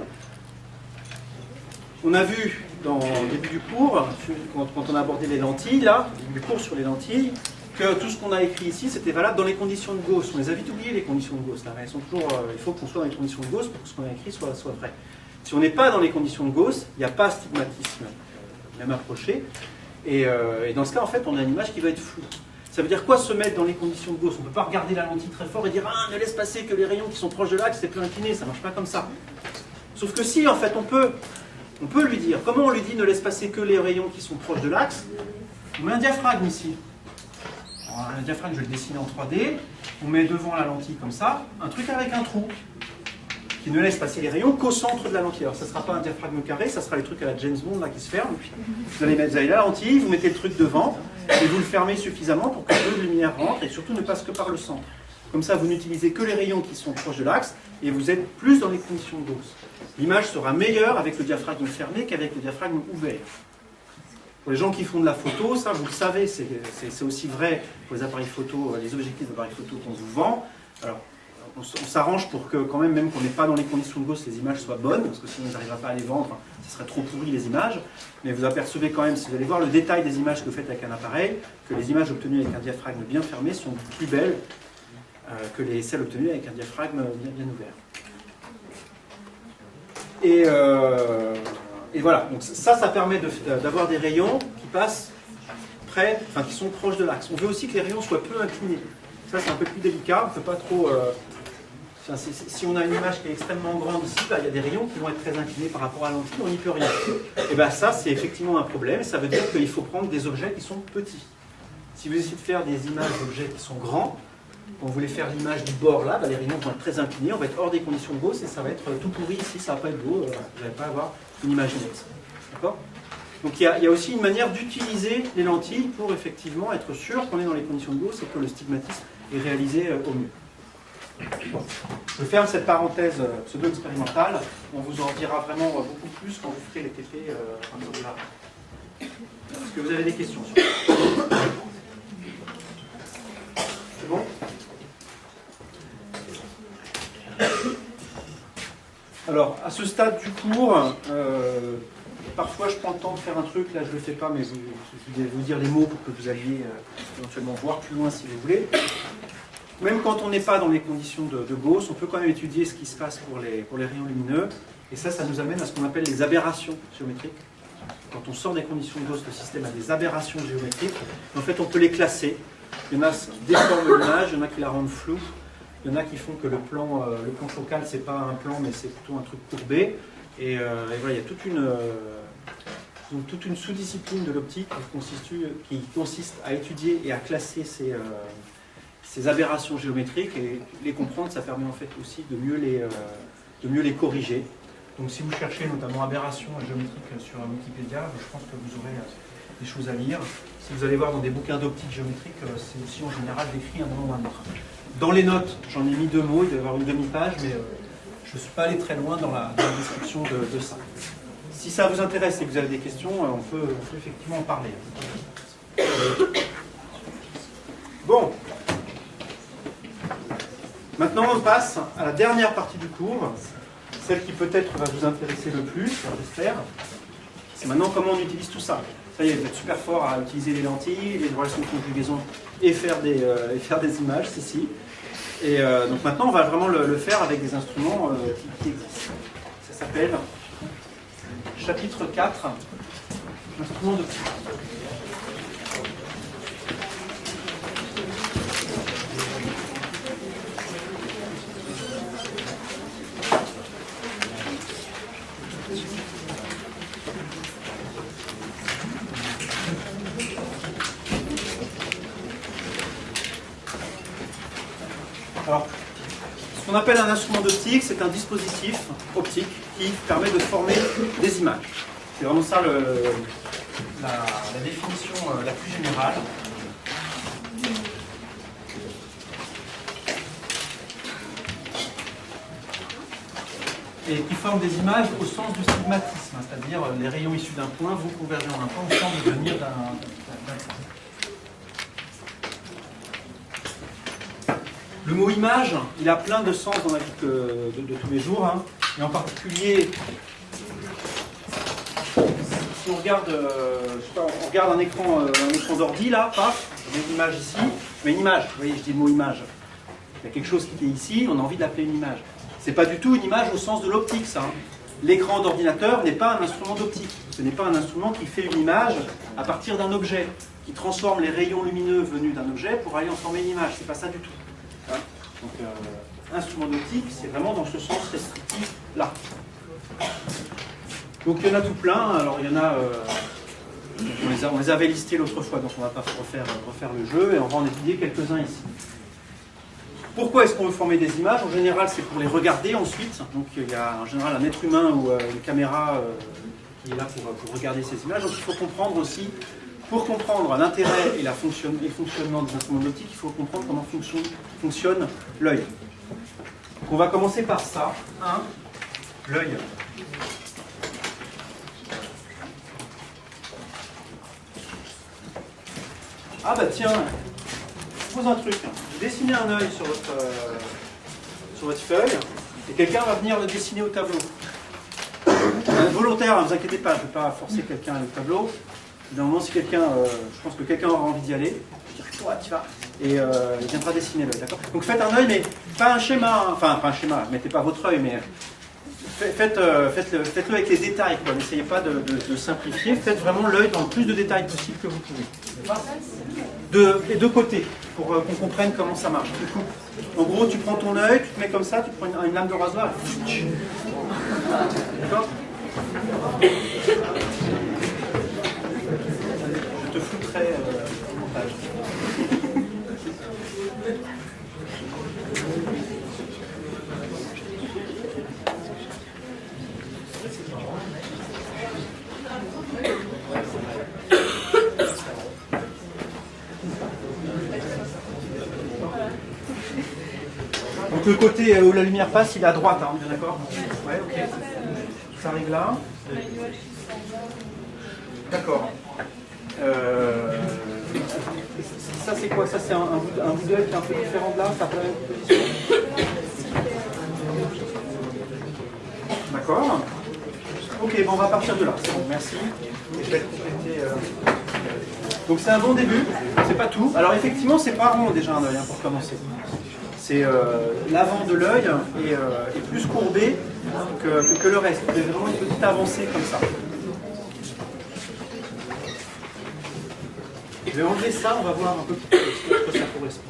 On a vu dans le début du cours, quand on a abordé les lentilles, là, au début du cours sur les lentilles, que tout ce qu'on a écrit ici, c'était valable dans les conditions de Gauss. On les a vite oubliées, les conditions de Gauss. Là. Elles sont toujours, il faut qu'on soit dans les conditions de Gauss pour que ce qu'on a écrit soit vrai. Si on n'est pas dans les conditions de Gauss, il n'y a pas stigmatisme, même approché. Et dans ce cas, en fait, on a une image qui va être floue. Ça veut dire quoi se mettre dans les conditions de Gauss? On ne peut pas regarder la lentille très fort et dire « Ah, ne laisse passer que les rayons qui sont proches de l'axe, c'est plus incliné », ça ne marche pas comme ça. Sauf que si, en fait, on peut lui dire, comment on lui dit « Ne laisse passer que les rayons qui sont proches de l'axe », on met un diaphragme ici. Alors, un diaphragme, je vais le dessiner en 3D. On met devant la lentille comme ça, un truc avec un trou qui ne laisse passer les rayons qu'au centre de la lentille. Alors ça ne sera pas un diaphragme carré, ça sera les trucs à la James Bond là, qui se ferment. Vous allez la lentille, vous mettez le truc devant, et vous le fermez suffisamment pour que peu de lumière rentre, et surtout ne passe que par le centre. Comme ça, vous n'utilisez que les rayons qui sont proches de l'axe, et vous êtes plus dans les conditions de Gauss. L'image sera meilleure avec le diaphragme fermé qu'avec le diaphragme ouvert. Pour les gens qui font de la photo, ça vous le savez, c'est aussi vrai pour les appareils photo, les objectifs d'appareils photo qu'on vous vend. Alors, on s'arrange pour que quand même qu'on n'est pas dans les conditions de Gauss, les images soient bonnes, parce que sinon on n'arrivera pas à les vendre, ce serait trop pourri les images. Mais vous apercevez quand même, si vous allez voir le détail des images que vous faites avec un appareil, que les images obtenues avec un diaphragme bien fermé sont plus belles que celles obtenues avec un diaphragme bien ouvert. Et voilà, donc ça permet d'avoir des rayons qui passent qui sont proches de l'axe. On veut aussi que les rayons soient peu inclinés. Ça c'est un peu plus délicat, on ne peut pas trop... si on a une image qui est extrêmement grande ici, il y a des rayons qui vont être très inclinés par rapport à la lentille, on n'y peut rien. Et bien ça c'est effectivement un problème, et ça veut dire qu'il faut prendre des objets qui sont petits. Si vous essayez de faire des images d'objets qui sont grands, quand vous voulez faire l'image du bord là, les rayons vont être très inclinés, on va être hors des conditions de Gauss et ça va être tout pourri ici, ça ne va pas être beau, vous n'allez pas avoir une image nette. D'accord ? Donc il y a aussi une manière d'utiliser les lentilles pour effectivement être sûr qu'on est dans les conditions de Gauss et que le stigmatisme est réalisé au mieux. Bon. Je ferme cette parenthèse pseudo-expérimentale, on vous en dira vraiment beaucoup plus quand vous ferez les TP là. Est-ce que vous avez des questions sur ça ? C'est bon ? Alors, à ce stade du cours, parfois je prends le temps de faire un truc, là je ne le fais pas, mais je vais vous dire les mots pour que vous alliez éventuellement voir plus loin si vous voulez. Même quand on n'est pas dans les conditions de Gauss, on peut quand même étudier ce qui se passe pour les rayons lumineux, et ça nous amène à ce qu'on appelle les aberrations géométriques. Quand on sort des conditions de Gauss, le système a des aberrations géométriques, en fait on peut les classer. Il y en a qui déforment l'image, il y en a qui la rendent floue. Il y en a qui font que le plan focal, c'est pas un plan, mais c'est plutôt un truc courbé. Et voilà, il y a toute une sous-discipline de l'optique qui consiste à étudier et à classer ces aberrations géométriques. Et les comprendre, ça permet en fait aussi de mieux les corriger. Donc si vous cherchez notamment aberrations géométriques sur Wikipédia, je pense que vous aurez des choses à lire. Si vous allez voir dans des bouquins d'optique géométrique, c'est aussi en général décrit un moment ou un autre. Dans les notes, j'en ai mis 2 mots, il doit y avoir une demi-page, mais je ne suis pas allé très loin dans la description de ça. Si ça vous intéresse et que vous avez des questions, on peut effectivement en parler. Bon. Maintenant, on passe à la dernière partie du cours, celle qui peut-être va vous intéresser le plus, j'espère. C'est maintenant comment on utilise tout ça. Ça y est, vous êtes super fort à utiliser les lentilles, les relations de conjugaison et faire des images, si. Et donc maintenant, on va vraiment le faire avec des instruments qui existent. Ça s'appelle chapitre 4, instruments d'optique. Alors, ce qu'on appelle un instrument d'optique, c'est un dispositif optique qui permet de former des images. C'est vraiment ça la définition la plus générale. Et qui forme des images au sens du stigmatisme, c'est-à-dire les rayons issus d'un point vont converger en un point sans devenir d'un point. Le mot image, il a plein de sens dans la vie de tous les jours, et en particulier si on regarde, je sais pas, on regarde un écran d'ordi là, paf, on met une image ici, mais une image, vous voyez, je dis le mot image. Il y a quelque chose qui est ici, on a envie de l'appeler une image. C'est pas du tout une image au sens de l'optique, ça. Hein. L'écran d'ordinateur n'est pas un instrument d'optique. Ce n'est pas un instrument qui fait une image à partir d'un objet, qui transforme les rayons lumineux venus d'un objet pour aller en former une image. C'est pas ça du tout. Hein. Donc, instrument d'optique, c'est vraiment dans ce sens restrictif là. Donc il y en a tout plein. Alors il y en a, on les avait listés l'autre fois, donc on ne va pas refaire le jeu et on va en étudier quelques-uns ici. Pourquoi est-ce qu'on veut former des images? En général, c'est pour les regarder ensuite. Donc il y a en général un être humain ou une caméra qui est là pour regarder ces images. Donc il faut comprendre aussi, pour comprendre l'intérêt et le fonctionnement des instruments d'optique, il faut comprendre comment fonctionne l'œil. Donc on va commencer par ça. L'œil. Ah bah tiens, je vous pose un truc. Vous dessinez un œil sur votre feuille et quelqu'un va venir le dessiner au tableau. Volontaire, ne vous inquiétez pas, je ne vais pas forcer quelqu'un à aller au tableau. Évidemment, si quelqu'un, je pense que quelqu'un aura envie d'y aller, je dirais toi, tu vas. Et il viendra dessiner l'œil, d'accord? Donc faites un œil, mais pas un schéma, enfin pas un schéma, mettez pas votre œil, mais faites-le avec les détails, n'essayez pas de simplifier, faites vraiment l'œil dans le plus de détails possible que vous pouvez. Et de côté, pour qu'on comprenne comment ça marche. Du coup, en gros, tu prends ton œil, tu te mets comme ça, tu prends une lame de rasoir, d'accord? Je te fouterai au montage. Donc le côté où la lumière passe, il est à droite, hein, bien d'accord? Ouais, ok. Ça arrive là. D'accord. Ça c'est quoi? Ça c'est un bout d'œil qui est un peu différent de là, ça peut être une position. D'accord. Ok, bon, on va partir de là. C'est bon, merci. Et je vais le compléter. Donc c'est un bon début, c'est pas tout. Alors effectivement, c'est pas rond déjà un œil hein, pour commencer. C'est l'avant de l'œil est plus courbé que le reste. Vous avez vraiment une petite avancée comme ça. Je vais enlever ça, on va voir un peu ce que ça correspond.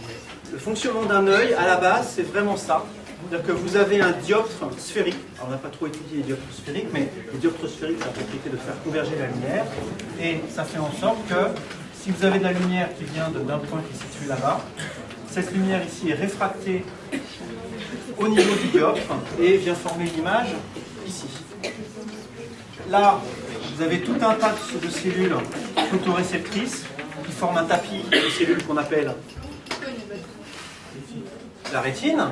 Le fonctionnement d'un œil, à la base, c'est vraiment ça. C'est-à-dire que vous avez un dioptre sphérique. Alors on n'a pas trop étudié les dioptres sphériques, mais les dioptres sphériques, ça a la propriété de faire converger la lumière. Et ça fait en sorte que si vous avez de la lumière qui vient d'un point qui est situé là-bas, cette lumière ici est réfractée au niveau du dioptre et vient former une image ici. Là, vous avez tout un tas de cellules photoréceptrices qui forment un tapis de cellules qu'on appelle la rétine.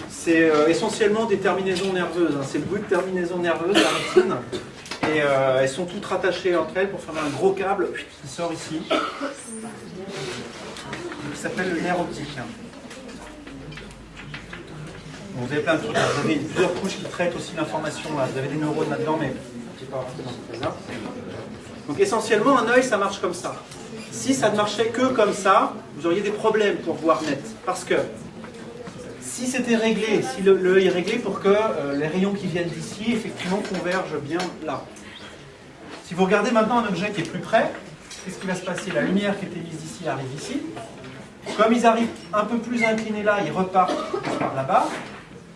C'est essentiellement des terminaisons nerveuses. Hein. C'est le bout de terminaison nerveuse, la rétine. Et elles sont toutes rattachées entre elles pour former un gros câble qui sort ici, qui s'appelle le nerf optique. Bon, vous avez plein de trucs, vous avez plusieurs couches qui traitent aussi l'information. Vous avez des neurones là-dedans, mais je ne vais pas rentrer dans ce cas-là. Donc essentiellement, un œil, ça marche comme ça. Si ça ne marchait que comme ça, vous auriez des problèmes pour voir net. Parce que si c'était réglé, si l'œil est réglé pour que les rayons qui viennent d'ici, effectivement, convergent bien là. Si vous regardez maintenant un objet qui est plus près, qu'est-ce qui va se passer? La lumière qui était mise ici arrive ici. Comme ils arrivent un peu plus inclinés là, ils repartent par là-bas.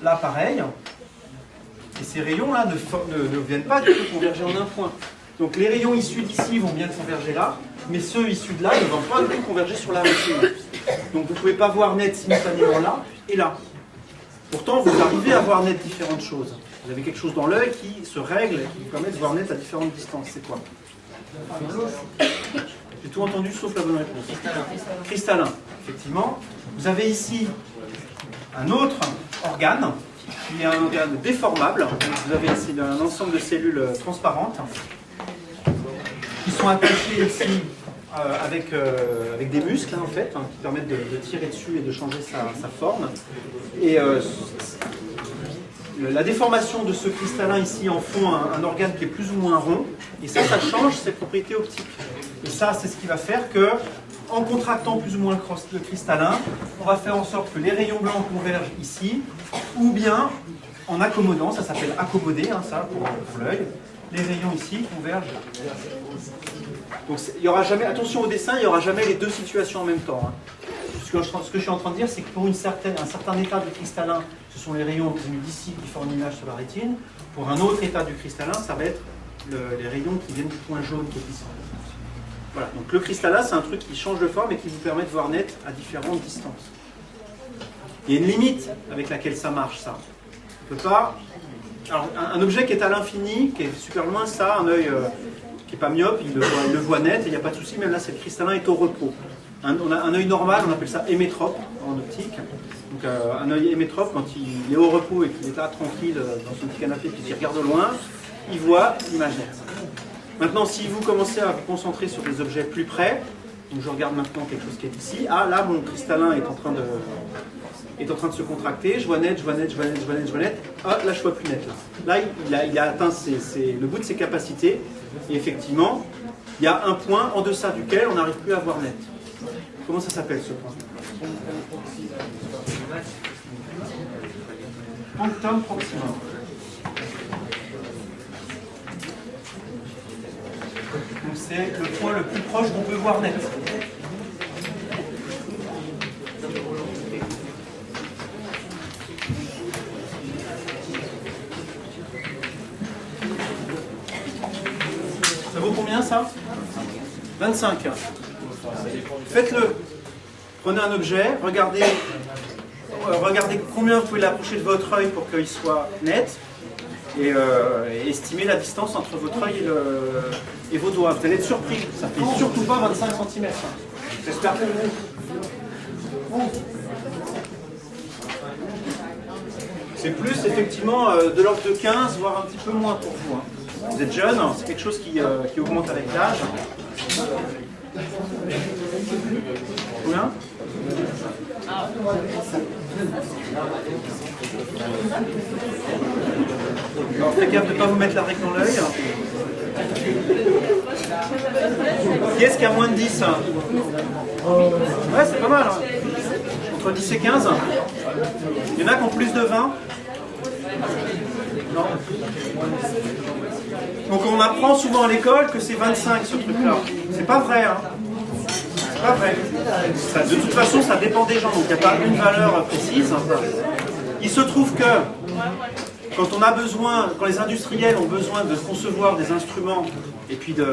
Là, pareil. Et ces rayons-là ne viennent pas du tout converger en un point. Donc les rayons issus d'ici vont bien converger là, mais ceux issus de là ne vont pas du tout converger sur la rétine. Donc vous ne pouvez pas voir net simultanément là et là. Pourtant, vous arrivez à voir net différentes choses. Vous avez quelque chose dans l'œil qui se règle et qui vous permet de voir net à différentes distances. C'est quoi? J'ai tout entendu sauf la bonne réponse. Cristallin. Effectivement. Vous avez ici un autre organe qui est un organe déformable. Vous avez ici un ensemble de cellules transparentes qui sont attachées ici avec des muscles hein, en fait, hein, qui permettent de tirer dessus et de changer sa forme. Et la déformation de ce cristallin ici en font un organe qui est plus ou moins rond, et ça change ses propriétés optiques. Et ça, c'est ce qui va faire que, en contractant plus ou moins le cristallin, on va faire en sorte que les rayons blancs convergent ici, ou bien en accommodant, ça s'appelle accommoder, hein, ça pour l'œil, les rayons ici convergent. Donc il y aura jamais, attention au dessin, il n'y aura jamais les deux situations en même temps. Hein. Ce que je suis en train de dire, c'est que pour un certain état du cristallin, ce sont les rayons venus d'ici qui forment une image sur la rétine. Pour un autre état du cristallin, ça va être les rayons qui viennent du point jaune qui est ici. Voilà, donc le cristallin, c'est un truc qui change de forme et qui vous permet de voir net à différentes distances. Il y a une limite avec laquelle ça marche, ça. On peut pas... Alors, un objet qui est à l'infini, qui est super loin, ça, un œil qui n'est pas myope, il le voit net, et il n'y a pas de souci, même là, le cristallin est au repos. On a un œil normal, on appelle ça hémétrope en optique. Donc un œil hémétrope, quand il est au repos et qu'il est là tranquille dans son petit canapé, puis qu'il regarde au loin, il voit l'image nette. Maintenant, si vous commencez à vous concentrer sur des objets plus près, donc je regarde maintenant quelque chose qui est ici, ah là, mon cristallin est en train de se contracter, je vois net, ah là je vois plus net. Là il a atteint le bout de ses capacités, et effectivement, il y a un point en deçà duquel on n'arrive plus à voir net. Comment ça s'appelle ce point? Punctum proximum. Donc c'est le point le plus proche qu'on peut voir net. Ça vaut combien ça? 25. Faites-le. Prenez un objet, regardez combien vous pouvez l'approcher de votre œil pour qu'il soit net, et estimez la distance entre votre œil et vos doigts. Vous allez être surpris, ça ne fait surtout pas 25 cm. J'espère que c'est plus effectivement de l'ordre de 15, voire un petit peu moins pour vous. Hein. Vous êtes jeune, c'est quelque chose qui augmente avec l'âge. Combien? Alors faites gaffe de ne pas vous mettre la règle dans l'œil. Qui est-ce qui a moins de 10? Ouais, c'est pas mal. Hein. Entre 10 et 15. Il y en a qui ont plus de 20. Non. Donc on apprend souvent à l'école que c'est 25 ce truc-là. C'est pas vrai. Hein. C'est pas vrai. Ça, de toute façon, ça dépend des gens. Donc il n'y a pas une valeur précise. Il se trouve que quand les industriels ont besoin de concevoir des instruments et puis de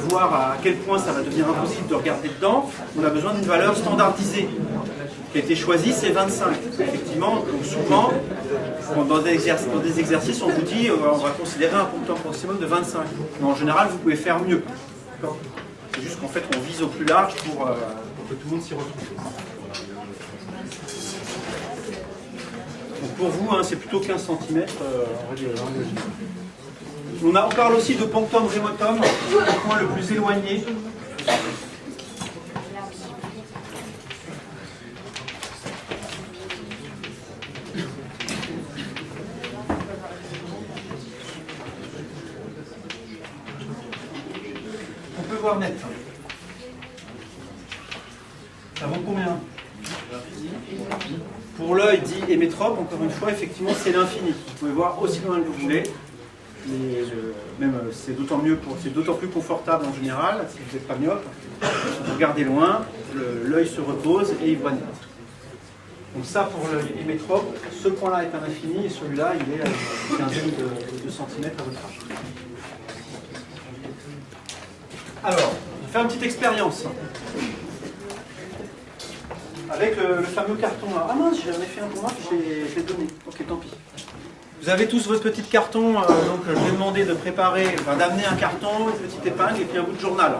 voir à quel point ça va devenir impossible de regarder dedans, on a besoin d'une valeur standardisée qui a été choisie, c'est 25. Effectivement, donc souvent, dans des exercices, on vous dit on va considérer un punctum proximum de 25. Mais en général, vous pouvez faire mieux. C'est juste qu'en fait, on vise au plus large pour que tout le monde s'y retrouve. Donc pour vous, hein, c'est plutôt 15 cm en règle. On parle aussi de punctum remotum, le point le plus éloigné. On peut voir net. Ça vaut combien? Pour l'œil dit hémétrope, encore une fois, effectivement, c'est l'infini. Vous pouvez voir aussi loin que vous voulez. Même c'est d'autant plus confortable en général, si vous n'êtes pas myope. Vous regardez loin, l'œil se repose et il voit net. Donc ça, pour l'œil hémétrope, ce point-là est un infini et celui-là, il est à une quinzaine de centimètres à votre âge. Alors, on fait une petite expérience. Avec le fameux carton là. Ah mince, j'en ai fait un pour moi, je l'ai donné. Ok, tant pis. Vous avez tous votre petit carton, donc je vais demander de préparer, d'amener un carton, une petite épingle et puis un bout de journal.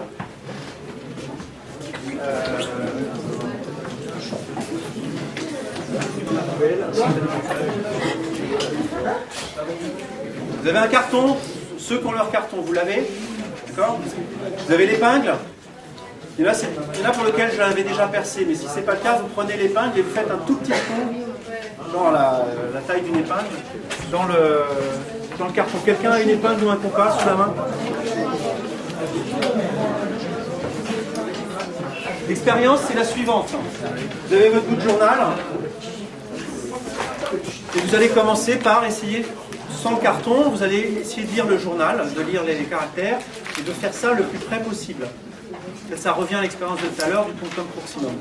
Vous avez un carton, ceux qui ont leur carton, vous l'avez, d'accord? Vous avez l'épingle. Il y en a pour lequel je l'avais déjà percé, mais si ce n'est pas le cas, vous prenez l'épingle et vous faites un tout petit trou, genre la taille d'une épingle, dans le carton. Quelqu'un a une épingle ou un compas sous la main? L'expérience, c'est la suivante. Vous avez votre bout de journal et vous allez commencer par essayer, sans le carton, vous allez essayer de lire le journal, de lire les caractères et de faire ça le plus près possible. Ça revient à l'expérience de tout à l'heure du punctum proximum.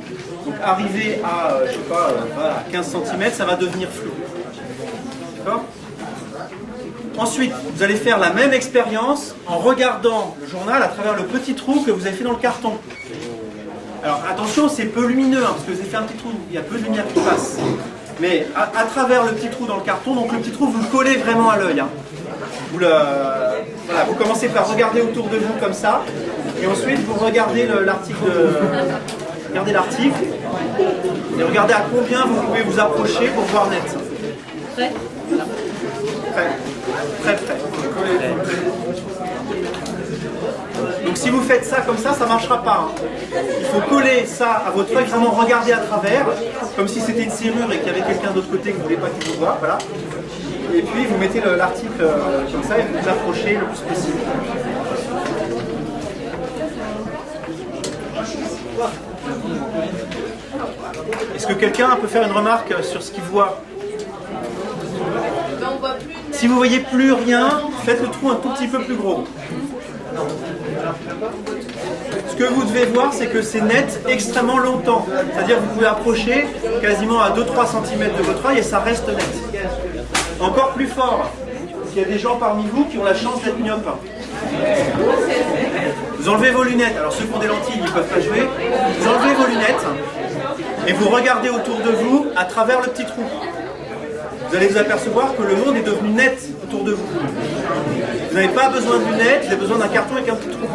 Donc arriver à, je sais pas, à 15 cm, ça va devenir flou. D'accord? Ensuite, vous allez faire la même expérience en regardant le journal à travers le petit trou que vous avez fait dans le carton. Alors attention, c'est peu lumineux, hein, parce que vous avez fait un petit trou, il y a peu de lumière qui passe. Mais à travers le petit trou dans le carton, donc le petit trou, vous le collez vraiment à l'œil. Hein. Voilà, vous commencez par regarder autour de vous comme ça, et ensuite vous regardez l'article, et regardez à combien vous pouvez vous approcher pour voir net. Prêt? Très près. Donc si vous faites ça comme ça ne marchera pas. Hein. Il faut coller ça à votre œil, vraiment regarder à travers, comme si c'était une serrure et qu'il y avait quelqu'un d'autre côté que vous ne voulez pas qu'il vous voit. Voilà. Et puis vous mettez l'article comme ça et vous vous approchez le plus possible. Est-ce que quelqu'un peut faire une remarque sur ce qu'il voit? Si vous ne voyez plus rien, faites le trou un tout petit peu plus gros. Ce que vous devez voir, c'est que c'est net extrêmement longtemps. C'est-à-dire que vous pouvez approcher quasiment à 2-3 cm de votre œil et ça reste net. Encore plus fort, s'il y a des gens parmi vous qui ont la chance d'être myopes. Vous enlevez vos lunettes. Alors ceux qui ont des lentilles, ils ne peuvent pas jouer. Vous enlevez vos lunettes et vous regardez autour de vous à travers le petit trou. Vous allez vous apercevoir que le monde est devenu net autour de vous. Vous n'avez pas besoin de lunettes, vous avez besoin d'un carton avec un petit trou.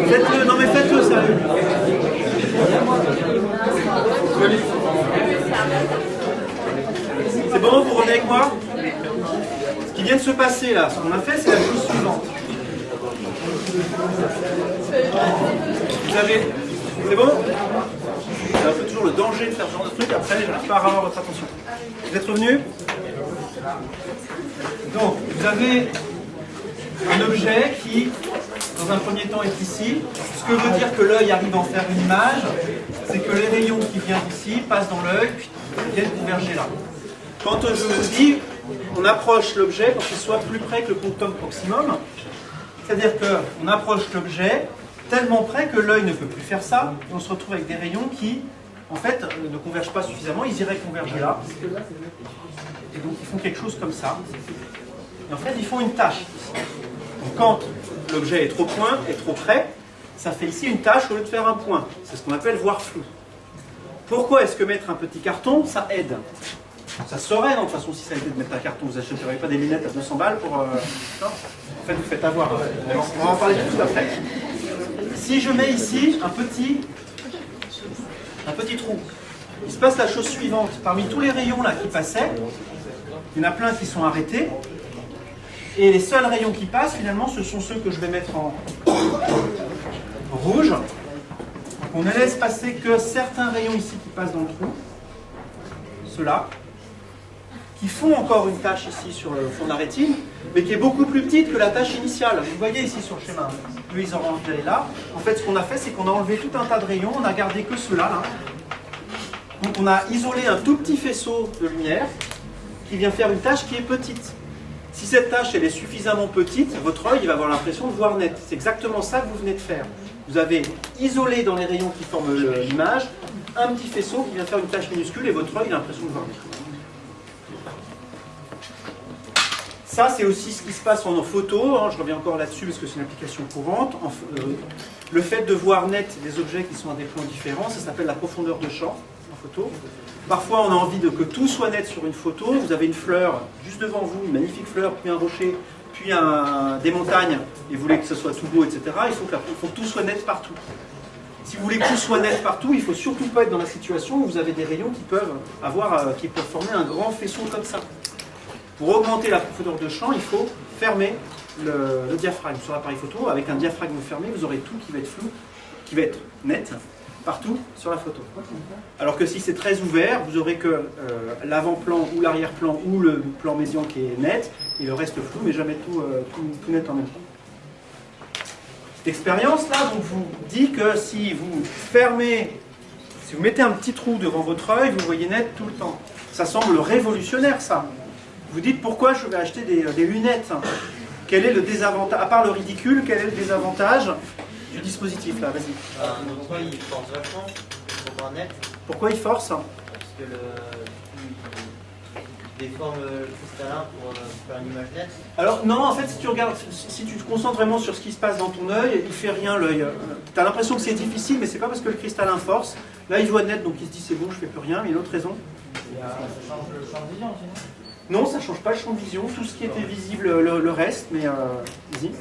Faites-le, non mais faites-le sérieux. C'est bon, vous revenez avec moi? Ce qui vient de se passer là, ce qu'on a fait, c'est la chose suivante. Vous avez... C'est bon? C'est un peu toujours le danger de faire ce genre de truc, après je n'arrive pas à avoir votre attention. Vous êtes revenus? Donc, vous avez un objet qui, dans un premier temps, est ici. Ce que veut dire que l'œil arrive à en faire une image, c'est que les rayons qui viennent d'ici passent dans l'œil, puis viennent converger là. Quand je vous dis, on approche l'objet pour qu'il soit plus près que le punctum proximum, c'est-à-dire qu'on approche l'objet tellement près que l'œil ne peut plus faire ça, et on se retrouve avec des rayons qui, en fait, ne convergent pas suffisamment, ils iraient converger là. Et donc ils font quelque chose comme ça. Et en fait, ils font une tache. Donc, quand l'objet est trop près, ça fait ici une tache au lieu de faire un point. C'est ce qu'on appelle voir flou. Pourquoi est-ce que mettre un petit carton, ça aide? Ça serait, de toute façon, si ça aidait de mettre un carton, vous n'achèteriez pas des lunettes à 200 balles pour... Non. En fait, vous faites avoir. On va en parler tout après. Si je mets ici un petit trou, il se passe la chose suivante. Parmi tous les rayons là qui passaient, il y en a plein qui sont arrêtés. Et les seuls rayons qui passent, finalement, ce sont ceux que je vais mettre en rouge. On ne laisse passer que certains rayons ici qui passent dans le trou. Ceux-là. Qui font encore une tache ici sur le fond de la rétine, mais qui est beaucoup plus petite que la tache initiale. Vous voyez ici sur le schéma. Eux, ils auront envie d'aller là. En fait, ce qu'on a fait, c'est qu'on a enlevé tout un tas de rayons, on a gardé que ceux-là. Là. Donc, on a isolé un tout petit faisceau de lumière qui vient faire une tache qui est petite. Si cette tache elle est suffisamment petite, votre œil va avoir l'impression de voir net. C'est exactement ça que vous venez de faire. Vous avez isolé dans les rayons qui forment l'image un petit faisceau qui vient faire une tache minuscule et votre œil a l'impression de voir net. Ça, c'est aussi ce qui se passe en photo. Hein, je reviens encore là-dessus parce que c'est une application courante. Le fait de voir net des objets qui sont à des plans différents, ça s'appelle la profondeur de champ en photo. Parfois, on a envie que tout soit net sur une photo. Vous avez une fleur juste devant vous, une magnifique fleur, puis un rocher, puis des montagnes, et vous voulez que ce soit tout beau, etc. Il faut que tout soit net partout. Si vous voulez que tout soit net partout, il ne faut surtout pas être dans la situation où vous avez des rayons qui peuvent former un grand faisceau comme ça. Pour augmenter la profondeur de champ, il faut fermer le diaphragme sur l'appareil photo. Avec un diaphragme fermé, vous aurez tout qui va être flou, qui va être net, partout sur la photo. Alors que si c'est très ouvert, vous aurez que l'avant-plan ou l'arrière-plan ou le plan médian qui est net, et le reste flou, mais jamais tout net en même temps. Cette expérience-là vous dit que si vous fermez, si vous mettez un petit trou devant votre œil, vous voyez net tout le temps. Ça semble révolutionnaire, ça. Vous dites pourquoi je vais acheter des lunettes. Quel est le désavantage, à part le ridicule, quel est le désavantage du dispositif là? Vas-y. Pourquoi il force vachement pour voir net? Pourquoi il force? Parce que il déforme le cristallin pour faire une image nette. Alors non, en fait, si tu regardes, si tu te concentres vraiment sur ce qui se passe dans ton œil, il fait rien l'œil. Tu as l'impression que c'est difficile, mais c'est pas parce que le cristallin force. Là, il voit net, donc il se dit c'est bon, je fais plus rien. Mais une autre raison. Ça change le champ de vision, sinon. Non, ça change pas le champ de vision. Tout ce qui était visible, le reste. Mais vas-y.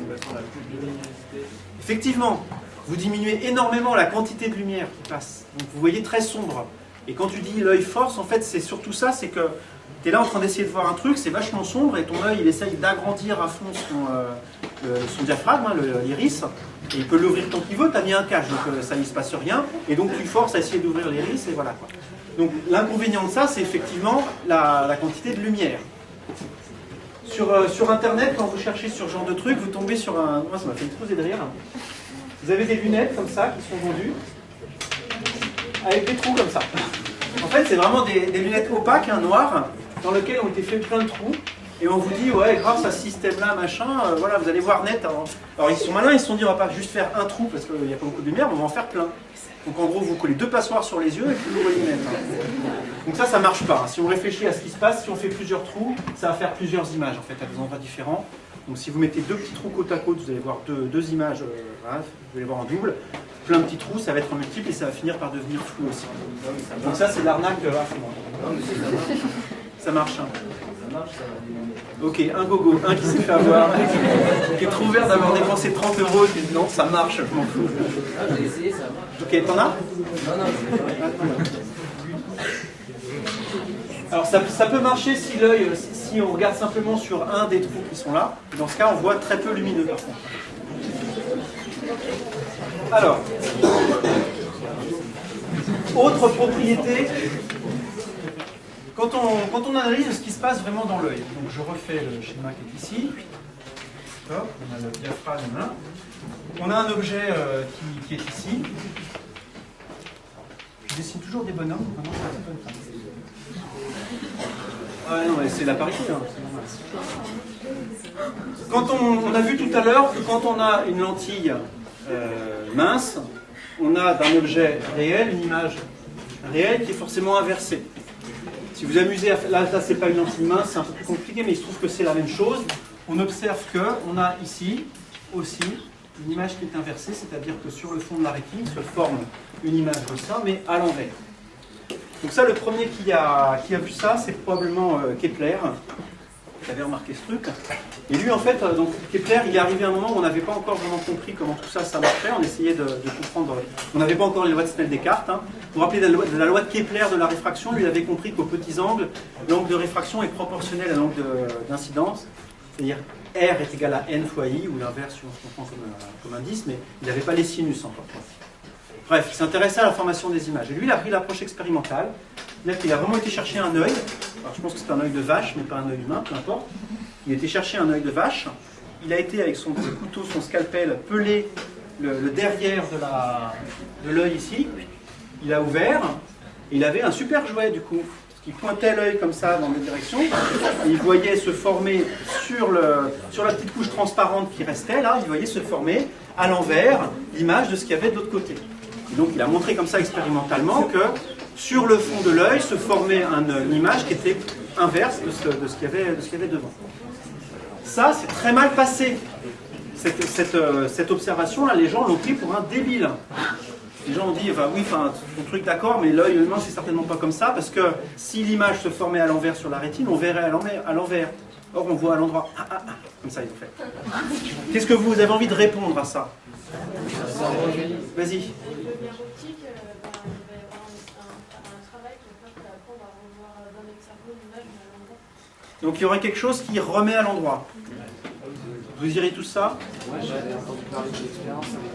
Effectivement, vous diminuez énormément la quantité de lumière qui passe. Donc vous voyez très sombre. Et quand tu dis l'œil force, en fait, c'est surtout ça, c'est que tu es là en train d'essayer de voir un truc, c'est vachement sombre, et ton œil, il essaye d'agrandir à fond son diaphragme, hein, l'iris, et il peut l'ouvrir tant qu'il veut, tu as mis un cache, donc ça ne se passe rien, et donc tu forces à essayer d'ouvrir l'iris, et voilà quoi. Donc l'inconvénient de ça, c'est effectivement la quantité de lumière. Sur Internet, quand vous cherchez sur ce genre de truc, vous tombez sur un... Moi, ça m'a fait exploser de rire. Vous avez des lunettes comme ça, qui sont vendues, avec des trous comme ça. En fait, c'est vraiment des lunettes opaques, hein, noires, dans lesquelles ont été fait plein de trous. Et on vous dit, ouais, grâce à ce système-là, machin, voilà, vous allez voir net. Alors ils sont malins, ils se sont dit, on va pas juste faire un trou, parce qu'il n'y a pas beaucoup de lumière, mais on va en faire plein. Donc en gros, vous collez 2 passoires sur les yeux et puis vous ouvrez les lunettes. Donc ça marche pas. Si on réfléchit à ce qui se passe, si on fait plusieurs trous, ça va faire plusieurs images, en fait, à des endroits différents. Donc si vous mettez 2 petits trous côte à côte, vous allez voir deux images, voilà, vous allez voir en double. Plein de petits trous, ça va être en multiple et ça va finir par devenir flou aussi. Donc ça, c'est l'arnaque à fond. Ça marche. Hein. Ok, un gogo, un qui s'est fait avoir, qui est trop vert d'avoir dépensé 30 €, qui dit non, ça marche, je m'en fous. J'ai essayé, ça marche. Ok, t'en as? Non. Alors ça peut marcher si l'œil, si on regarde simplement sur un des trous qui sont là. Dans ce cas, on voit très peu lumineux par contre. Alors, autre propriété, quand on analyse ce qui se passe vraiment dans l'œil. Donc je refais le schéma qui est ici. On a le diaphragme là. On a un objet qui est ici. Je dessine toujours des bonhommes. Ah non, mais c'est la parité. Hein. Quand on a vu tout à l'heure que quand on a une lentille mince, on a d'un objet réel une image réelle qui est forcément inversée. Si vous amusez à faire, là c'est pas une lentille mince, c'est un peu plus compliqué, mais il se trouve que c'est la même chose. On observe qu'on a ici aussi une image qui est inversée, c'est-à-dire que sur le fond de la rétine se forme une image de ça, mais à l'envers. Donc ça, le premier qui a vu ça, c'est probablement Kepler, qui avait remarqué ce truc. Et lui, en fait, donc Kepler, il est arrivé à un moment où on n'avait pas encore vraiment compris comment tout ça marchait. On essayait de comprendre. On n'avait pas encore les lois de Snell-Descartes. Hein. Vous vous rappelez de la loi de Kepler de la réfraction, lui, il avait compris qu'aux petits angles, l'angle de réfraction est proportionnel à l'angle d'incidence. C'est-à-dire R est égal à N fois I, ou l'inverse si on se comprend comme indice, mais il n'avait pas les sinus encore. Bref, il s'intéressait à la formation des images. Et lui, il a pris l'approche expérimentale. Il a vraiment été chercher un œil. Alors, je pense que c'est un œil de vache, mais pas un œil humain, peu importe. Il a été chercher un œil de vache. Il a été, avec son petit couteau, son scalpel, peler le derrière de l'œil ici. Il a ouvert. Il avait un super jouet, du coup. Il pointait l'œil comme ça dans les directions. Et il voyait se former sur la petite couche transparente qui restait, là, il voyait se former à l'envers l'image de ce qu'il y avait de l'autre côté. Et donc il a montré comme ça expérimentalement que sur le fond de l'œil se formait une image qui était inverse de ce qu'il y avait devant. Ça, c'est très mal passé. Cette observation-là, les gens l'ont pris pour un débile. Les gens ont dit, enfin, oui, ton truc d'accord, mais l'œil humain, c'est certainement pas comme ça, parce que si l'image se formait à l'envers sur la rétine, on verrait à l'envers. Or, on voit à l'endroit. Comme ça, ils ont fait. Qu'est-ce que vous avez envie de répondre à ça? Vas-y. Donc, il y aurait quelque chose qui remet à l'endroit. Vous irez tout ça? Ouais, j'avais entendu parler de l'expérience avec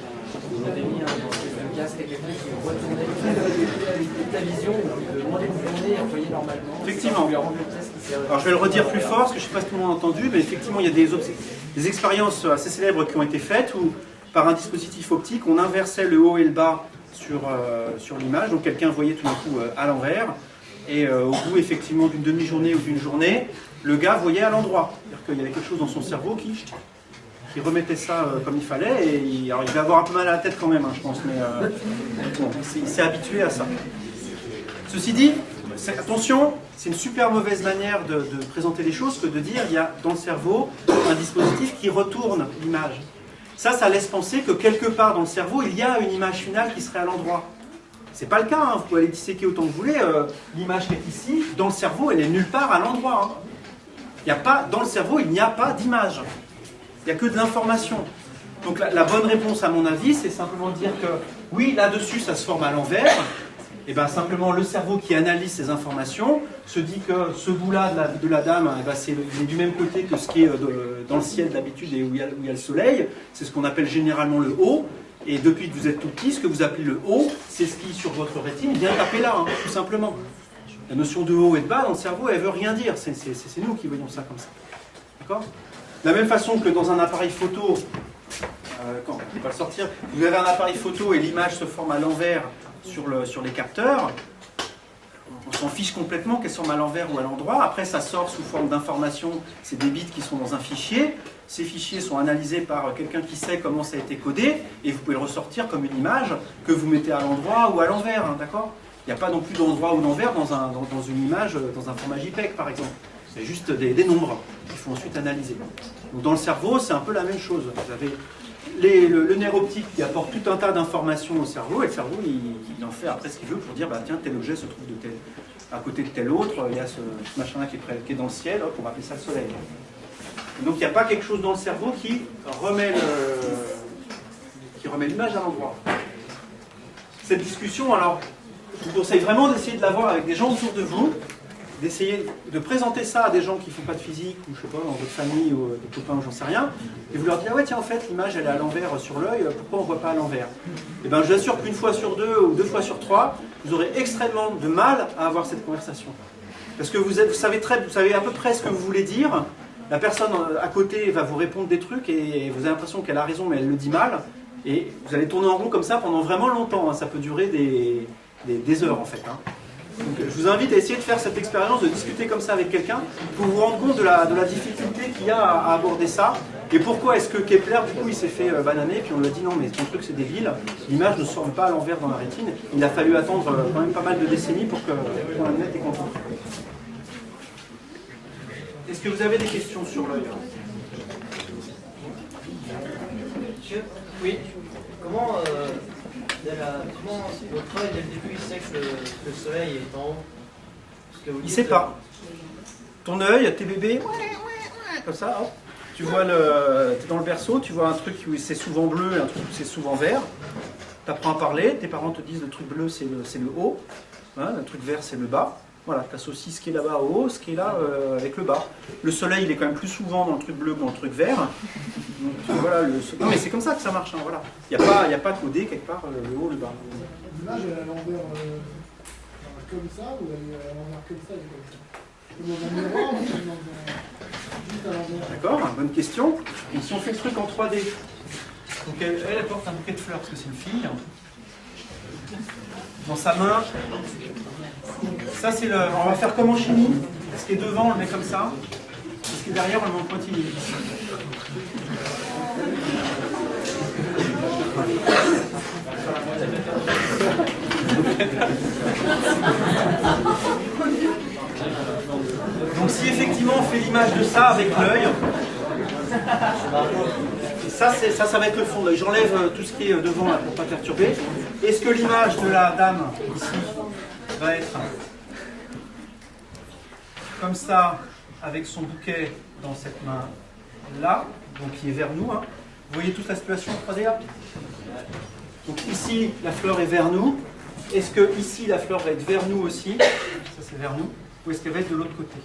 Vous avez mis un casque à quelqu'un qui retournait ta vision, de demander de tourner et envoyer normalement. Effectivement. Alors je vais le redire plus fort, parce que je ne sais pas si tout le monde a entendu, mais effectivement il y a des expériences assez célèbres qui ont été faites où par un dispositif optique on inversait le haut et le bas sur l'image, donc quelqu'un voyait tout d'un coup à l'envers, et au bout effectivement d'une demi-journée ou d'une journée, le gars voyait à l'endroit. C'est-à-dire qu'il y avait quelque chose dans son cerveau qui remettait ça comme il fallait, et alors il va avoir un peu mal à la tête quand même, hein, je pense, mais bon, il s'est habitué à ça. Ceci dit, attention, c'est une super mauvaise manière de présenter les choses que de dire il y a dans le cerveau un dispositif qui retourne l'image. Ça laisse penser que quelque part dans le cerveau, il y a une image finale qui serait à l'endroit. C'est pas le cas, hein, vous pouvez aller disséquer autant que vous voulez, l'image qui est ici, dans le cerveau, elle est nulle part à l'endroit. Hein. Il y a pas, dans le cerveau, il n'y a pas d'image. Il n'y a que de l'information. Donc la bonne réponse, à mon avis, c'est simplement de dire que oui, là-dessus, ça se forme à l'envers. Et bien simplement, le cerveau qui analyse ces informations se dit que ce bout-là de la dame, eh ben, il est du même côté que ce qui est dans le ciel d'habitude et où il y a le soleil. C'est ce qu'on appelle généralement le haut. Et depuis que vous êtes tout petit, ce que vous appelez le haut, c'est ce qui, sur votre rétine, vient taper là, hein, tout simplement. La notion de haut et de bas dans le cerveau, elle ne veut rien dire. C'est nous qui voyons ça comme ça. D'accord ? De la même façon que dans un appareil photo, quand on va le sortir, vous avez un appareil photo et l'image se forme à l'envers sur les capteurs. On s'en fiche complètement qu'elle soit à l'envers ou à l'endroit. Après, ça sort sous forme d'informations. C'est des bits qui sont dans un fichier. Ces fichiers sont analysés par quelqu'un qui sait comment ça a été codé. Et vous pouvez le ressortir comme une image que vous mettez à l'endroit ou à l'envers. Hein, d'accord ? Il n'y a pas non plus d'endroit ou d'envers dans une image, dans un format JPEG par exemple. C'est juste des nombres qu'il faut ensuite analyser. Donc, dans le cerveau, c'est un peu la même chose. Vous avez le nerf optique qui apporte tout un tas d'informations au cerveau, et le cerveau, il en fait après ce qu'il veut pour dire, bah, tiens, tel objet se trouve à côté de tel autre, il y a ce machin-là qui est dans le ciel, hop, on va appeler ça le soleil. Et donc il n'y a pas quelque chose dans le cerveau qui remet l'image à l'endroit. Cette discussion, alors, je vous conseille vraiment d'essayer de l'avoir avec des gens autour de vous, d'essayer de présenter ça à des gens qui ne font pas de physique, ou je sais pas, dans votre famille, ou des copains, ou j'en sais rien, et vous leur dites, ah ouais, tiens, en fait, l'image, elle est à l'envers sur l'œil, pourquoi on ne voit pas à l'envers? Et bien, je vous assure qu'une fois sur deux, ou 2 fois sur 3, vous aurez extrêmement de mal à avoir cette conversation. Parce que vous savez à peu près ce que vous voulez dire, la personne à côté va vous répondre des trucs, et vous avez l'impression qu'elle a raison, mais elle le dit mal, et vous allez tourner en rond comme ça pendant vraiment longtemps, hein. Ça peut durer des heures, en fait, hein. Donc, je vous invite à essayer de faire cette expérience, de discuter comme ça avec quelqu'un, pour vous rendre compte de la difficulté qu'il y a à aborder ça. Et pourquoi est-ce que Kepler, du coup, il s'est fait bananer, puis on lui a dit non, mais ton truc c'est débile, l'image ne se forme pas à l'envers dans la rétine. Il a fallu attendre quand même pas mal de décennies pour qu'on admette et qu'on comprenne. Est-ce que vous avez des questions sur l'œil? Oui. Comment votre œil, dès le début, il sait que le soleil est en haut? Il ne sait pas. Ton œil, tes bébés, comme ça, hop. Tu vois, t'es dans le berceau, tu vois un truc où c'est souvent bleu et un truc où c'est souvent vert. Tu apprends à parler, tes parents te disent le truc bleu c'est le haut, hein, le truc vert c'est le bas. Voilà, tu associes ce qui est là-bas au haut, ce qui est là avec le bas. Le soleil il est quand même plus souvent dans le truc bleu que dans le truc vert. Donc, voilà, non mais c'est comme ça que ça marche, hein, voilà. Il n'y a pas codé quelque part le haut, le bas. L'image elle est à l'envers comme ça, ou elle est à l'envers comme ça, comme ça. Dans un miroir, ou juste à l'envers. D'accord, bonne question. Et si on fait le truc en 3D, donc elle porte un bouquet de fleurs parce que c'est une fille. Dans sa main, ça c'est le. On va faire comme en chimie. Ce qui est devant, on le met comme ça. Ce qui est derrière, on le met en pointillé. Donc si effectivement on fait l'image de ça avec l'œil, ça va être le fond de l'œil. J'enlève tout ce qui est devant là, pour ne pas perturber. Est-ce que l'image de la dame ici va être comme ça, avec son bouquet dans cette main là, donc qui est vers nous, hein. Vous voyez toute la situation en 3D là? Donc ici la fleur est vers nous. Est-ce que ici la fleur va être vers nous aussi? Ça c'est vers nous. Ou est-ce qu'elle va être de l'autre côté?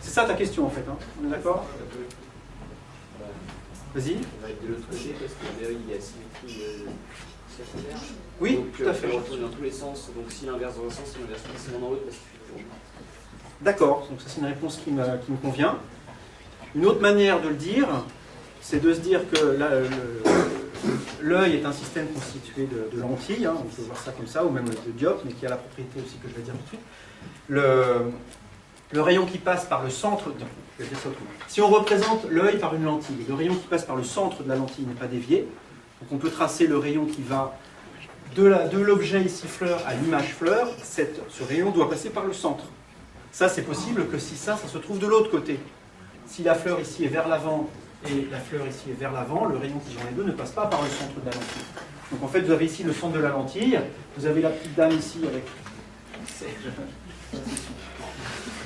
C'est ça ta question en fait, hein. On est d'accord? Vas-y. On va être de l'autre côté parce que l'œil il est asymétrie circulaire. Oui, Donc, tout à fait. il retourne dans tous les sens. Donc s'il inverse dans un sens, il inverse forcément dans l'autre parce qu'il fait tourner. D'accord, donc ça c'est une réponse qui me convient. Une autre manière de le dire, c'est de se dire que l'œil est un système constitué de lentilles, hein, on peut voir ça comme ça, ou même de dioptres, mais qui a la propriété aussi que je vais dire tout de suite. Le rayon qui passe par le centre, je vais dire ça autrement. Si on représente l'œil par une lentille, le rayon qui passe par le centre de la lentille n'est pas dévié, donc on peut tracer le rayon qui va de l'objet ici fleur à l'image fleur, ce rayon doit passer par le centre. Ça c'est possible que si ça se trouve de l'autre côté. Si la fleur ici est vers l'avant et la fleur ici est vers l'avant, le rayon qui joint les deux ne passe pas par le centre de la lentille. Donc en fait vous avez ici le centre de la lentille, vous avez la petite dame ici avec...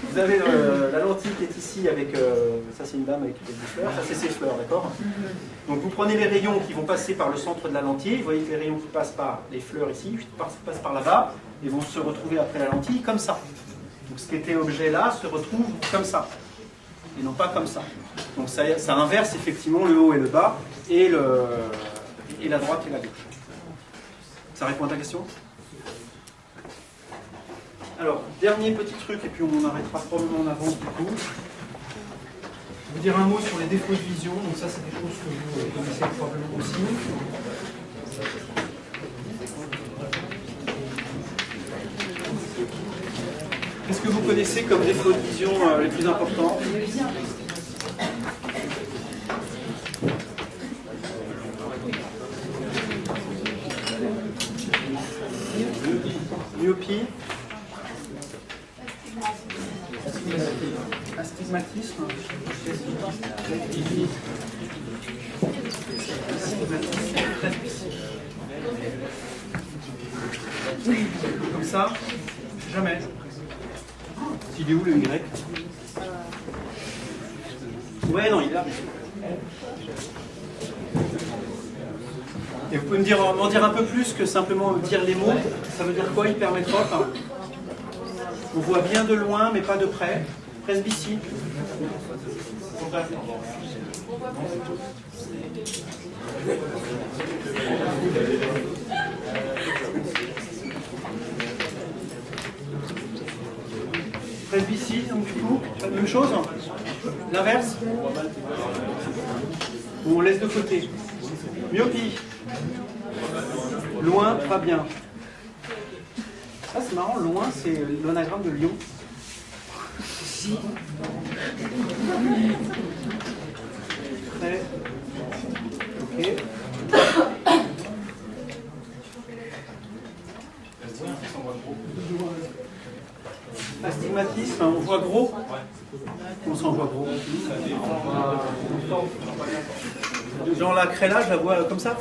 Vous avez la lentille qui est ici avec... ça c'est une dame avec des fleurs, ça c'est ses fleurs, d'accord? Donc vous prenez les rayons qui vont passer par le centre de la lentille, vous voyez que les rayons qui passent par les fleurs ici, passent par là-bas, et vont se retrouver après la lentille comme ça. Donc ce qui était objet là se retrouve comme ça, et non pas comme ça. Donc ça inverse effectivement le haut et le bas, et la droite et la gauche. Ça répond à ta question? Alors, dernier petit truc, et puis on arrêtera probablement en avance du coup. Je vais vous dire un mot sur les défauts de vision, donc ça c'est des choses que vous connaissez probablement aussi. Qu'est-ce que vous connaissez comme défauts de vision les plus importants? Myopie. Astigmatisme. Comme ça? Jamais. Il est où le Y? Ouais, non, il est là. Et vous pouvez m'en dire un peu plus que simplement dire les mots. Ça veut dire quoi, hypermétrope? On voit bien de loin, mais pas de près. Presbytie. Presbytie, donc du coup, la même chose. L'inverse. On laisse de côté. Myopie. Loin, pas bien. Ah, c'est marrant, loin, c'est l'anagramme de Lyon. Très. Ok. Astigmatisme, on voit gros. Comment ça on voit gros? Genre la craie là, je la vois comme ça.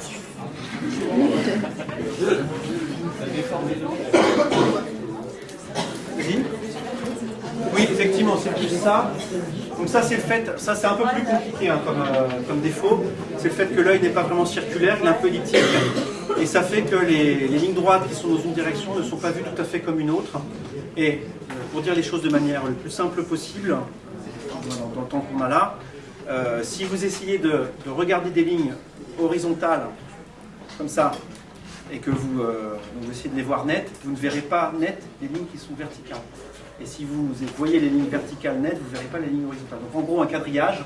Vas-y. Oui, effectivement, c'est plus ça. Donc ça, c'est le fait, ça c'est un peu plus compliqué hein, comme défaut. C'est le fait que l'œil n'est pas vraiment circulaire, il est un peu elliptique. Et ça fait que les lignes droites qui sont dans une direction ne sont pas vues tout à fait comme une autre. Et pour dire les choses de manière le plus simple possible, dans le temps qu'on a là, si vous essayez de regarder des lignes horizontales, comme ça, et que vous essayez de les voir nettes, vous ne verrez pas net les lignes qui sont verticales. Et si vous voyez les lignes verticales nettes, vous ne verrez pas les lignes horizontales. Donc en gros, un quadrillage,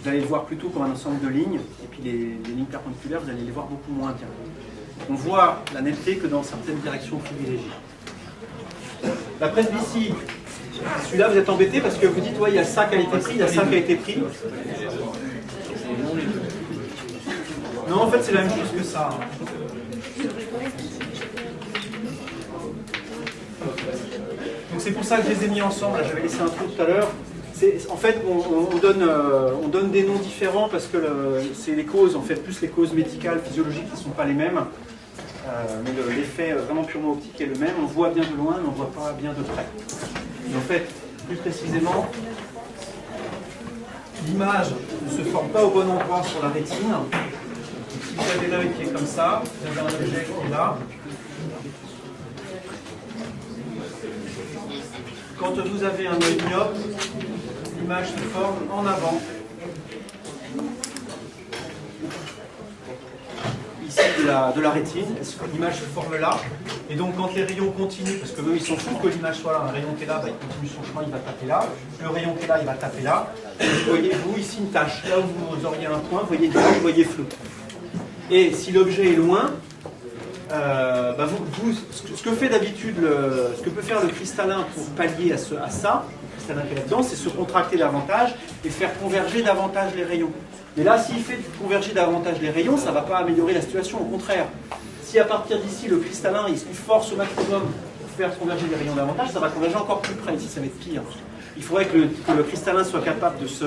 vous allez le voir plutôt comme un ensemble de lignes, et puis les lignes perpendiculaires, vous allez les voir beaucoup moins bien. On voit la netteté que dans certaines directions privilégiées. La presbytie, celui-là vous êtes embêté parce que vous dites, ouais, il y a ça qui a été pris, il y a ça qui a été pris. Non, en fait, c'est la même chose que ça. Donc c'est pour ça que je les ai mis ensemble. J'avais laissé un trou tout à l'heure. En fait, on donne des noms différents parce que c'est les causes, en fait, plus les causes médicales, physiologiques qui ne sont pas les mêmes. Mais l'effet vraiment purement optique est le même. On voit bien de loin, mais on ne voit pas bien de près. Et en fait, plus précisément, l'image ne se forme pas au bon endroit sur la rétine. Si vous avez l'œil qui est comme ça, vous avez un objet qui est là. Quand vous avez un œil myope, l'image se forme en avant. de la rétine. L'image se forme là. Et donc quand les rayons continuent, parce que eux ils s'en foutent que l'image soit là, un rayon qui est là, bah, il continue son chemin, il va taper là. Le rayon qui est là, il va taper là. Et vous voyez, vous, ici, une tache. Là où vous auriez un point, vous voyez une tache, vous voyez flou. Et si l'objet est loin, bah ce que fait d'habitude, ce que peut faire le cristallin pour pallier à ça, le cristallin qui est là-dedans, c'est se contracter davantage et faire converger davantage les rayons. Mais là, s'il fait converger davantage les rayons, ça ne va pas améliorer la situation, au contraire. Si à partir d'ici, le cristallin il force au maximum pour faire converger les rayons davantage, ça va converger encore plus près, ici ça va être pire. Il faudrait que le cristallin soit capable de se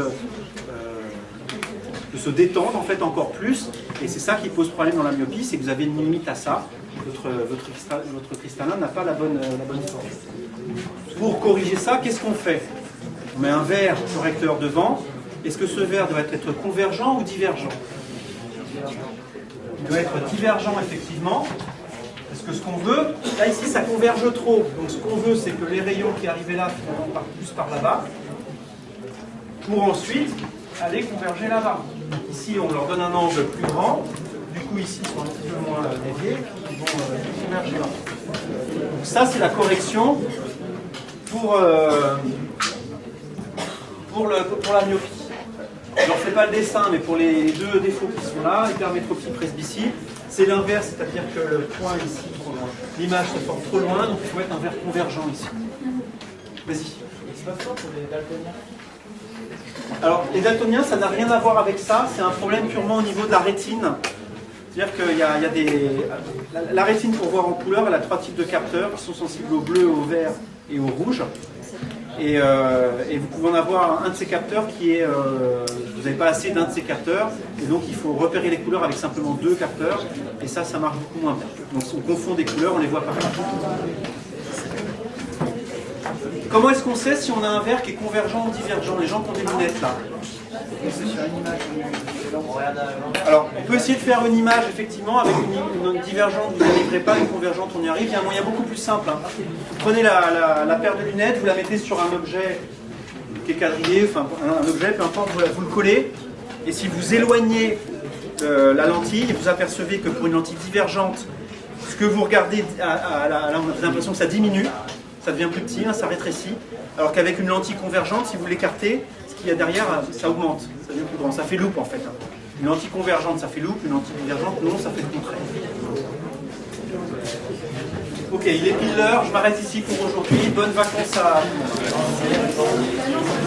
détendre en fait encore plus, et c'est ça qui pose problème dans la myopie, c'est que vous avez une limite à ça. Votre cristallin n'a pas la bonne forme. Pour corriger ça, qu'est-ce qu'on fait? On met un verre correcteur devant. Est-ce que ce verre doit être convergent ou divergent? Il doit être divergent effectivement, parce que ce qu'on veut, là ici ça converge trop, donc ce qu'on veut c'est que les rayons qui arrivaient là finalement partent plus par là-bas, pour ensuite aller converger là-bas. Ici on leur donne un angle plus grand, du coup ici ils sont un petit peu moins déviés, ils vont converger là. Donc ça c'est la correction pour la myopie. Je ne fais pas le dessin, mais pour les deux défauts qui sont là, hypermétropie, presbytie, c'est l'inverse, c'est-à-dire que le point ici, l'image se forme trop loin, donc il faut mettre un verre convergent ici. Vas-y. C'est pas fort pour les daltoniens? Alors, les daltoniens, ça n'a rien à voir avec ça, c'est un problème purement au niveau de la rétine. C'est-à-dire qu'il y a des... La rétine, pour voir en couleur, elle a 3 types de capteurs qui sont sensibles au bleu, au vert et au rouge. Et vous pouvez en avoir un de ces capteurs qui est... vous n'avez pas assez d'un de ces capteurs, et donc il faut repérer les couleurs avec simplement 2 capteurs, et ça marche beaucoup moins bien. Donc on confond des couleurs, on les voit pas. Comment est-ce qu'on sait si on a un verre qui est convergent ou divergent? Les gens qui ont des lunettes là. Alors, on peut essayer de faire une image effectivement avec une divergente, vous n'y arriverez pas, une convergente, on y arrive. Il y a un moyen beaucoup plus simple. Hein. Vous prenez la paire de lunettes, vous la mettez sur un objet qui est quadrillé, enfin un objet, peu importe, vous le collez, et si vous éloignez la lentille, vous apercevez que pour une lentille divergente, ce que vous regardez, on a l'impression que ça diminue, ça devient plus petit, hein, ça rétrécit, alors qu'avec une lentille convergente, si vous l'écartez, ce qu'il y a derrière, ça augmente, ça devient plus grand, ça fait loupe en fait. Hein. Une lentille convergente, ça fait loupe, une lentille divergente, non, ça fait le contraire. Ok, il est pile l'heure, je m'arrête ici pour aujourd'hui. Bonnes vacances à tout le monde.